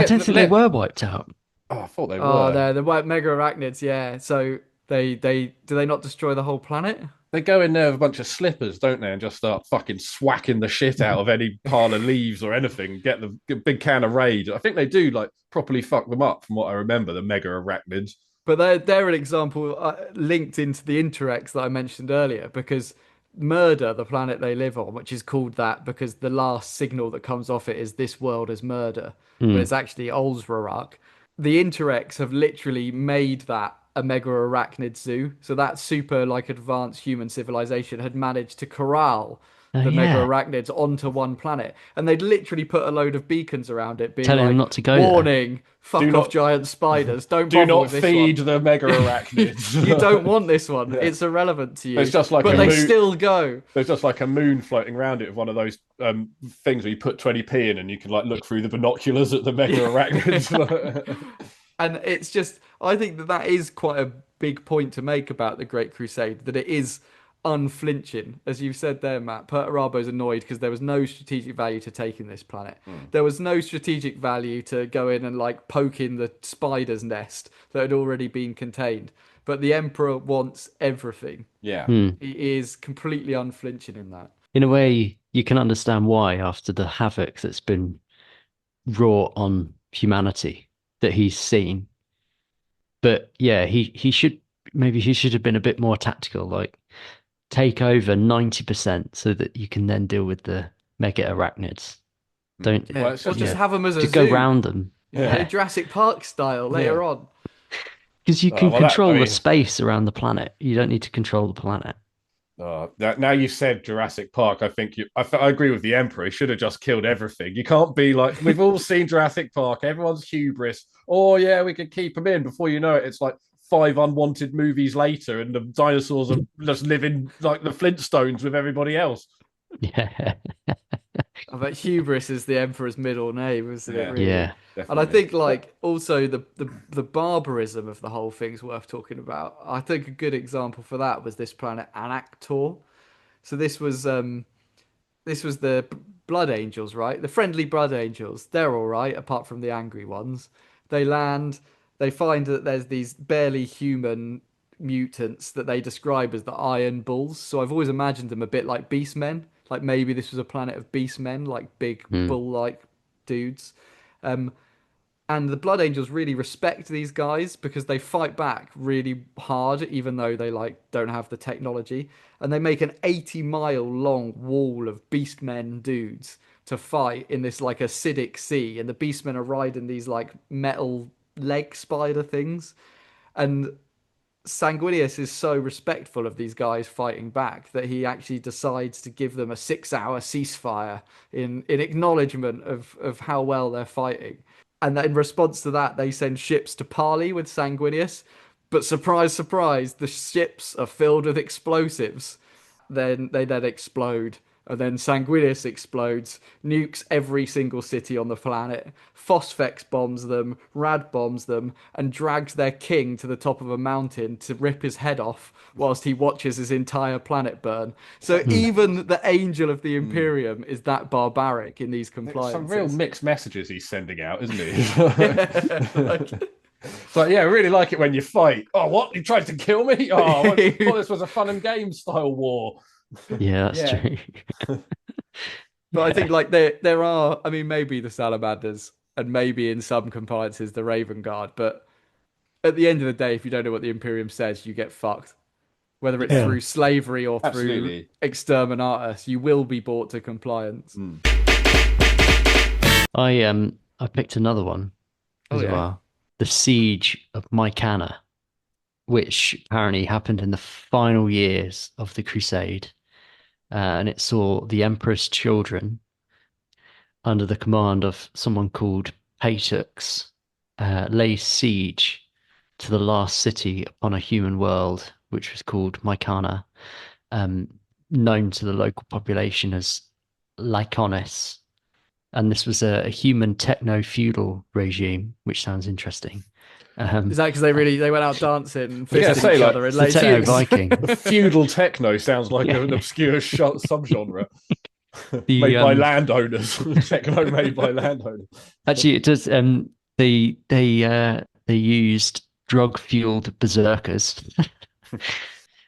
don't think they were wiped out. Oh, I thought they were. Oh, they're the mega arachnids. Yeah, so they do they not destroy the whole planet? They go in there with a bunch of slippers, don't they, and just start fucking swacking the shit out of any pile of leaves or anything. Get the big can of raid. I think they do like properly fuck them up, from what I remember. The mega arachnids. But they're an example linked into the Interrex that I mentioned earlier, because Murder, the planet they live on, which is called that because the last signal that comes off it is "this world is murder," but it's actually Olsrarak. The Interrex have literally made that a mega arachnid zoo. So that super like advanced human civilization had managed to corral Oh, the mega yeah. arachnids onto one planet, and they'd literally put a load of beacons around it, being Telling them like, not to go there. "Warning, fuck Do off, not- giant spiders! Don't Do bother not with this feed one. the mega arachnids. You don't want this one. It's irrelevant to you." It's just like but a they moon- still go. There's just like a moon floating around it with one of those things where you put 20p in and you can like look through the binoculars at the mega arachnids. And it's just, I think that is quite a big point to make about the Great Crusade, that it is unflinching. As you've said there, Matt, Perturabo's annoyed because there was no strategic value to taking this planet. There was no strategic value to go in and like poke in the spider's nest that had already been contained. But the Emperor wants everything. Yeah. He is completely unflinching in that. In a way, you can understand why after the havoc that's been wrought on humanity that he's seen. But yeah, he should have been a bit more tactical, like take over 90% so that you can then deal with the mega arachnids. Don't Yeah. Well, it's or just- just have them as a just zoo. go round them. Yeah, Jurassic Park style later on. Because you can well, that- control I mean- the space around the planet. You don't need to control the planet. Now you said Jurassic Park. I think I agree with the Emperor. He should have just killed everything. You can't be like, we've all seen Jurassic Park. Everyone's hubris. Oh yeah, we could keep them in. Before you know it, it's like 5 unwanted movies later, and the dinosaurs are just living like the Flintstones with everybody else. Yeah. I bet hubris is the Emperor's middle name, isn't it? Yeah. Really? Yeah. And I think like also the barbarism of the whole thing's worth talking about. I think a good example for that was this planet Anactor. So this was the Blood Angels, right? The friendly Blood Angels. They're all right, apart from the angry ones. They land. They find that there's these barely human mutants that they describe as the Iron Bulls. So I've always imagined them a bit like Beastmen. Like maybe this was a planet of Beastmen, like big bull-like dudes. And the Blood Angels really respect these guys because they fight back really hard, even though they like don't have the technology. And they make an 80-mile long wall of Beastmen dudes to fight in this like acidic sea. And the Beastmen are riding these like metal leg spider things. And Sanguinius is so respectful of these guys fighting back that he actually decides to give them a 6-hour ceasefire in acknowledgement of how well they're fighting. And in response to that, they send ships to parley with Sanguinius. But surprise, surprise, the ships are filled with explosives. Then they explode. And then Sanguinius explodes, nukes every single city on the planet, Phosphex bombs them, Rad bombs them, and drags their king to the top of a mountain to rip his head off whilst he watches his entire planet burn. So even the angel of the Imperium is that barbaric in these compliances. Some real mixed messages he's sending out, isn't he? It's like, yeah, I really like it when you fight. Oh, what? He tried to kill me? Oh, I thought this was a fun and game style war. Yeah, that's true. But I think like there are, I mean, maybe the Salamanders and maybe in some compliances the Raven Guard, but at the end of the day, if you don't know what the Imperium says, you get fucked. Whether it's through slavery or Absolutely. through exterminatus, you will be brought to compliance. I picked another one as yeah. well. The Siege of Mycana, which apparently happened in the final years of the Crusade. And it saw the Emperor's children under the command of someone called Patux lay siege to the last city upon a human world, which was called Mycana, known to the local population as Lyconis. And this was a human techno-feudal regime, which sounds interesting. Is that because they went out dancing and Yeah, fisting say, each like, other in The late techno years? Viking. Feudal techno sounds like an obscure subgenre made by landowners. Techno made by landowners. Actually, it does. They used drug-fueled berserkers.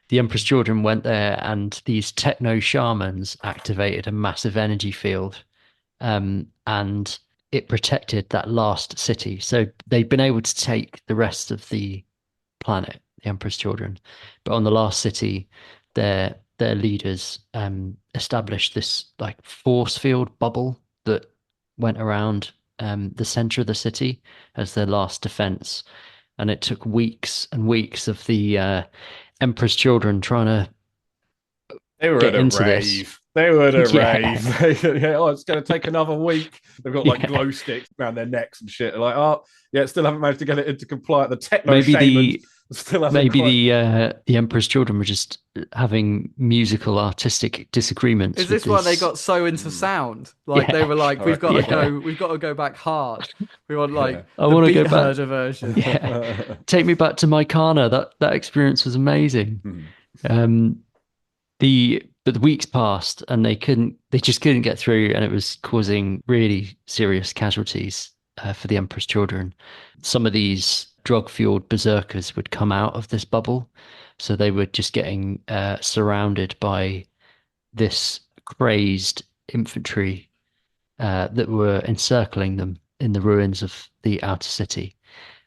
The Emperor's children went there, and these techno shamans activated a massive energy field, and it protected that last city. So they've been able to take the rest of the planet, the Emperor's Children. But on the last city, their leaders established this like force field bubble that went around the center of the city as their last defense. And it took weeks and weeks of the Emperor's Children trying to They were get at a into rave. this. They were at a Yeah. rave. Yeah, oh, it's going to take another week. They've got like Yeah. glow sticks around their necks and shit. Like, oh, yeah, still haven't managed to get it into compliance. The techno Maybe shamans still haven't maybe quite... the Emperor's Children were just having musical artistic disagreements. Is this with why they this- got so into sound? Like Yeah. they were like, we've got to Yeah. we've got to go back hard. We want like I the want to beat go back. herder version. Yeah. Take me back to Mycana. That experience was amazing. But the weeks passed and they just couldn't get through, and it was causing really serious casualties for the Emperor's Children. Some of these drug-fueled berserkers would come out of this bubble, so they were just getting surrounded by this crazed infantry that were encircling them in the ruins of the outer city.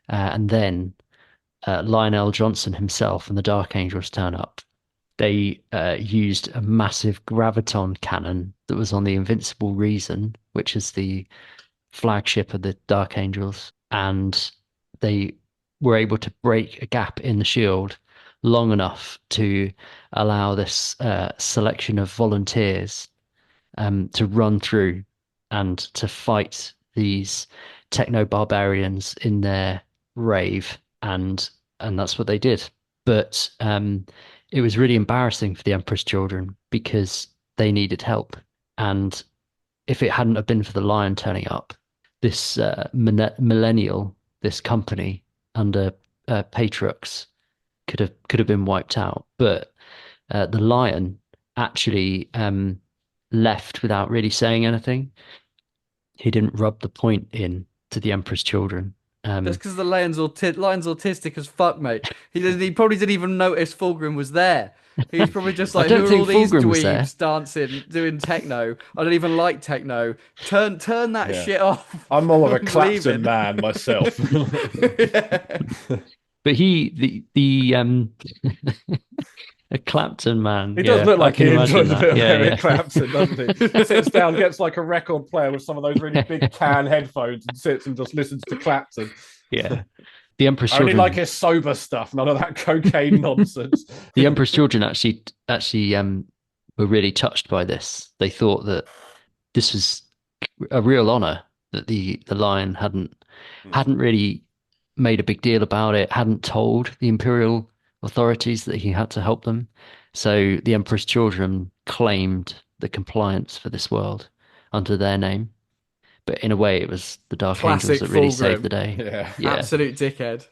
And then Lionel Johnson himself and the Dark Angels turn up. They used a massive graviton cannon that was on the Invincible Reason, which is the flagship of the Dark Angels, and they were able to break a gap in the shield long enough to allow this selection of volunteers to run through and to fight these techno-barbarians in their rave, and that's what they did. But it was really embarrassing for the Emperor's Children because they needed help. And if it hadn't have been for the Lion turning up, this millennial, this company under Patriots could have been wiped out. But the Lion actually left without really saying anything. He didn't rub the point in to the Emperor's Children. That's because the lion's autistic as fuck, mate. He probably didn't even notice Fulgrim was there. He was probably just like, don't who are all think these Fulgrim was there. dweebs dancing, doing techno? I don't even like techno. Turn that Yeah. shit off. I'm more of a I'm Clapton leaving. man myself. But the a Clapton man. He does Yeah, look I like he can imagine enjoys a that. bit of Yeah, Eric yeah. Clapton, doesn't he? Sits down, gets like a record player with some of those really big can headphones and sits and just listens to Clapton. Yeah. The Emperor's I only Children. like his sober stuff, none of that cocaine nonsense. The Emperor's Children actually were really touched by this. They thought that this was a real honor that the Lion hadn't really made a big deal about it, hadn't told the imperial authorities that he had to help them. So the Emperor's Children claimed the compliance for this world under their name. But in a way, it was the Dark Classic Angels that really Fulgrim. saved the day. Yeah. Yeah. Absolute dickhead.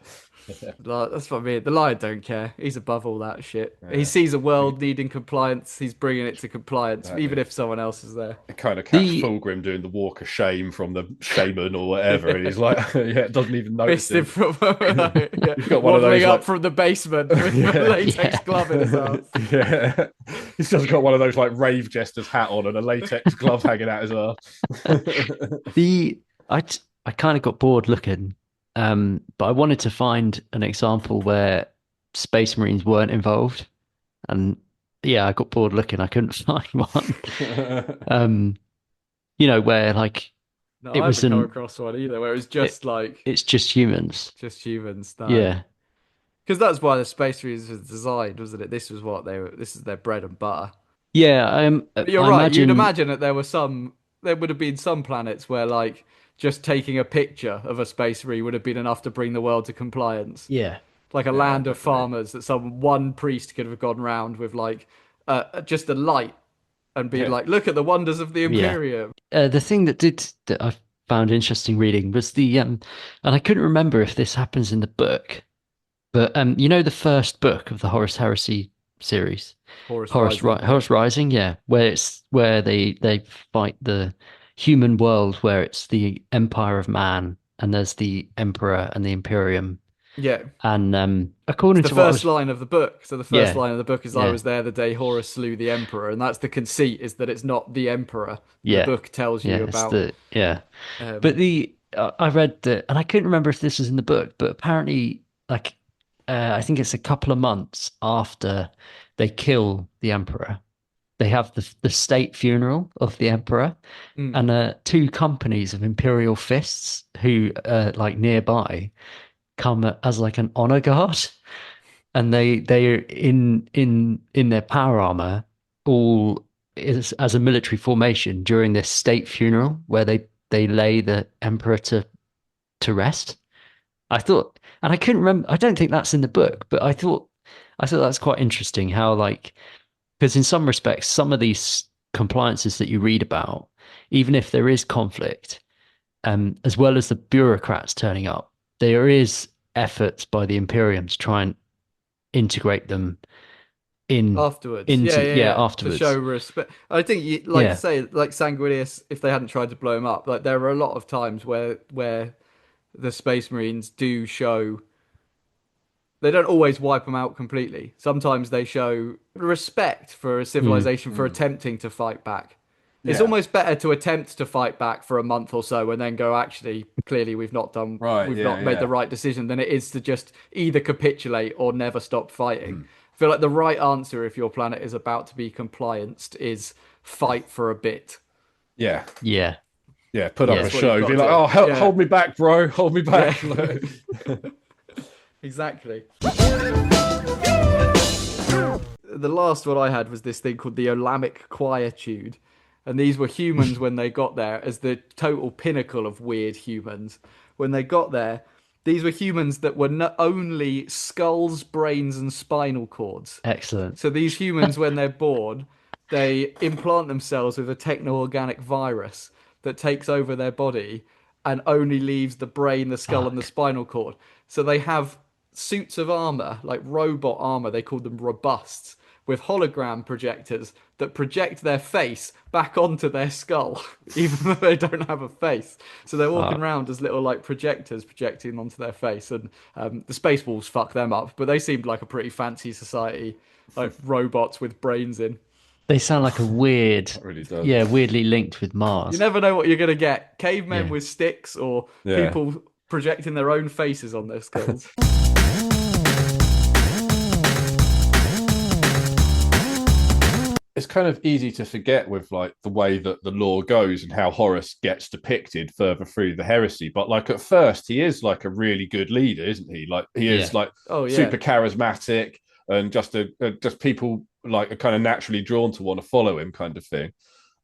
Like, that's what I mean. The Lion don't care. He's above all that shit. He sees a world needing compliance. He's bringing it to compliance, even if someone else is there. I kind of catch Fulgrim doing the walk of shame from the shaman or whatever, and he's like, yeah, it doesn't even notice him. From, like, yeah, He's got one of waddling those, up like- from the basement with a latex glove in his arm. Yeah, he's just got one of those like rave jester's hat on and a latex glove hanging out his arse. I kind of got bored looking, but I wanted to find an example where Space Marines weren't involved, and yeah, I got bored looking. I couldn't find one. Where like No, It I was haven't come an- across one either, where it was just like it's just humans. just humans. No. Yeah, Because that's why the Space Marines was designed, wasn't it? This was what they were. This is their bread and butter. yeah. But you're I right. You'd imagine that there would have been some planets where like just taking a picture of a Space Marine would have been enough to bring the world to compliance. Yeah, Like a land of farmers that one priest could have gone round with like just a light and be like, look at the wonders of the Imperium. the thing that I found interesting reading was and I couldn't remember if this happens in the book, but the first book of the Horus Heresy series, Horus Rising. Horus Rising, yeah, where they fight the human world, where it's the Empire of Man and there's the Emperor and the Imperium, Yeah. and according The to what I first was, line of the book. So the first Yeah. line of the book is I Yeah. was there the day Horus slew the Emperor, and that's the conceit, is that it's not the Emperor. Yeah. The book tells you yeah, it's about. but I read that, and I couldn't remember if this was in the book, but apparently, like, I think it's a couple of months after they kill the emperor. They have the state funeral of the emperor, and two companies of imperial fists who like nearby come as like an honor guard, and they're in their power armor, all as a military formation during this state funeral where they lay the emperor to rest. I thought, and I couldn't remember. I don't think that's in the book, but I thought that's quite interesting. How like, because in some respects, some of these compliances that you read about, even if there is conflict, as well as the bureaucrats turning up, there is efforts by the Imperium to try and integrate them in afterwards. afterwards, to show respect. I think you say like Sanguinius, if they hadn't tried to blow him up, like there are a lot of times where the Space Marines do show. They don't always wipe them out completely. Sometimes they show respect for a civilization for attempting to fight back. It's almost better to attempt to fight back for a month or so and then go, actually, clearly we've not made the right decision, than it is to just either capitulate or never stop fighting. I feel like the right answer, if your planet is about to be complianced, is fight for a bit. Yeah. Yeah. Yeah, put up a show. Be like, hold me back, bro. Hold me back. Yeah. Exactly. The last one I had was this thing called the Olamic Quietude. And these were humans when they got there, as the total pinnacle of weird humans. When they got there, these were humans that were not only skulls, brains, and spinal cords. Excellent. So these humans, when they're born, they implant themselves with a techno-organic virus that takes over their body and only leaves the brain, the skull, and the spinal cord. So they have suits of armor, like robot armor, they call them robusts, with hologram projectors that project their face back onto their skull, even though they don't have a face. So they're walking around as little like projectors projecting onto their face. And the Space Wolves fuck them up, but they seemed like a pretty fancy society, like robots with brains in. They sound like a weird, really does. Weirdly linked with Mars. You never know what you're going to get. Cavemen with sticks or people projecting their own faces on their skulls. It's kind of easy to forget with like the way that the lore goes and how Horus gets depicted further through the heresy. But like at first, he is like a really good leader, isn't he? Like he is like super charismatic and just people like are kind of naturally drawn to want to follow him, kind of thing.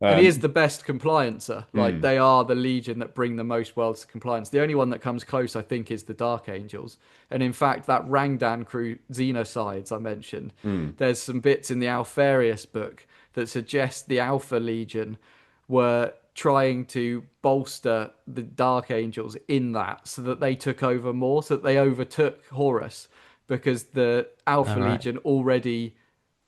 And he is the best compliancer. Like they are the legion that bring the most worlds to compliance. The only one that comes close, I think, is the Dark Angels. And in fact, that Rangdan crew, Xenocides, I mentioned, there's some bits in the Alfarius book that suggest the Alpha Legion were trying to bolster the Dark Angels in that so that they took over more, so that they overtook Horus, because the Alpha Legion already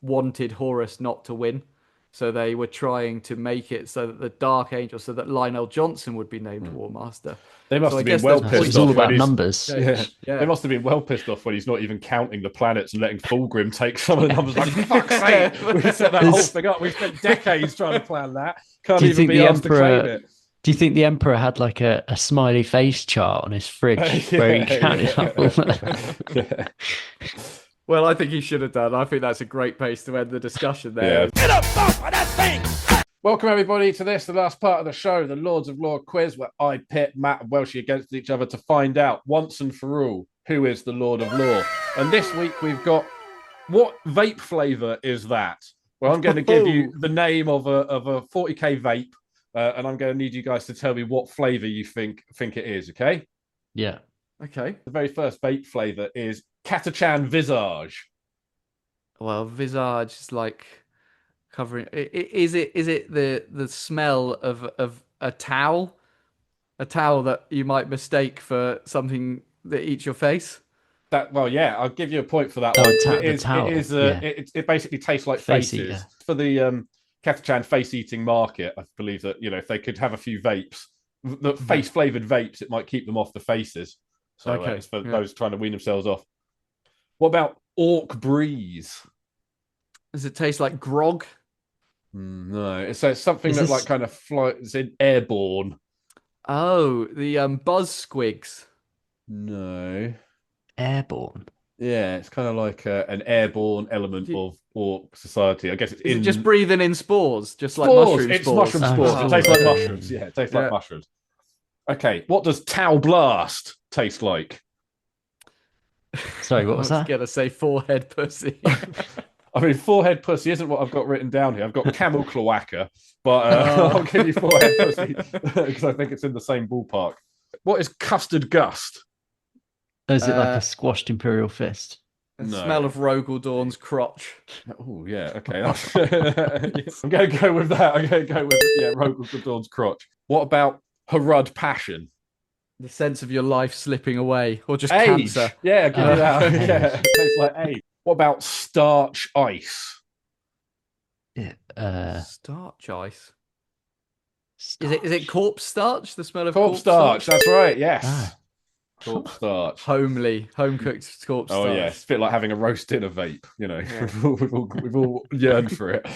wanted Horus not to win. So they were trying to make it so that the Dark Angel, so that Lionel Johnson would be named War Master. They must have been well pissed off. It's all about numbers. They must have been well pissed off when he's not even counting the planets and letting Fulgrim take some of the numbers. Like, fuck's sake, we set that whole thing up. We spent decades trying to plan that. Can't even be asked to claim it. Do you think the Emperor had like a smiley face chart on his fridge where he counted up all that? Well, I think he should have done. I think that's a great pace to end the discussion there. Yeah. Get up off of that thing! Welcome, everybody, to the last part of the show, the Lords of Lore quiz, where I pit Matt and Welshie against each other to find out once and for all who is the Lord of Lore. And this week we've got, what vape flavour is that? Well, I'm going to give you the name of a 40k vape, and I'm going to need you guys to tell me what flavour you think it is, okay? Yeah. Okay. The very first vape flavour is Catachan Visage. Well, Visage is like covering. Is it the smell of a towel that you might mistake for something that eats your face? I'll give you a point for that one. It basically tastes like faces. For the Catachan face eating market. I believe that if they could have a few vapes, the face flavored vapes, it might keep them off the faces. So it's for those trying to wean themselves off. What about Orc Breeze? Does it taste like grog? No, it's something that like kind of flies in airborne. Oh, the Buzz Squigs. No. Airborne. Yeah, it's kind of like an airborne element of orc society. I guess it's Is it just breathing in spores, just like spores. mushroom It's spores? mushroom spores. Oh, It tastes like yeah. mushrooms. Yeah, it tastes like mushrooms. Okay, what does Tau Blast taste like? Sorry, what was I was that? gonna say forehead pussy. I mean, forehead pussy isn't what I've got written down here. I've got camel cloaca, but I'll give you forehead pussy because I think it's in the same ballpark. What is custard gust? Is it like a squashed imperial fist? The No. smell of Rogaldorn's crotch. Oh, yeah, okay. I'm going to go with that. I'm going to go with, Rogaldorn's crotch. What about Harud Passion? The sense of your life slipping away, or just Age. cancer. Yeah, I'll give you that. Age. Yeah, it tastes like age. What about starch ice? Yeah, Starch ice. Is it corpse starch? The smell of Corpse starch. That's right. Yes. Ah. Corpse starch. Homely, home cooked corpse Oh starch. yeah, it's a bit like having a roast dinner vape. You know, we've all yearned for it.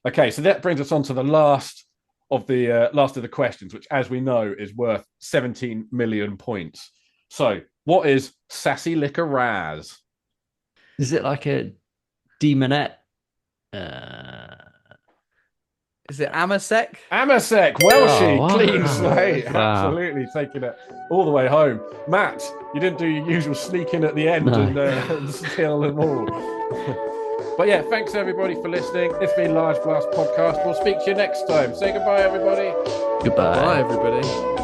Okay, so that brings us on to the last of the questions, which, as we know, is worth 17 million points. So, what is Sassy Liquor Raz? is it like a demonette? Is it Amasek? Amasek, Welshie, Oh, wow. clean slate. Wow. Absolutely taking it all the way home. Matt, you didn't do your usual sneak in at the end No. and steal them all. But yeah, thanks everybody for listening. It's been Large Blast Podcast. We'll speak to you next time. Say goodbye, everybody. Goodbye. Bye, everybody.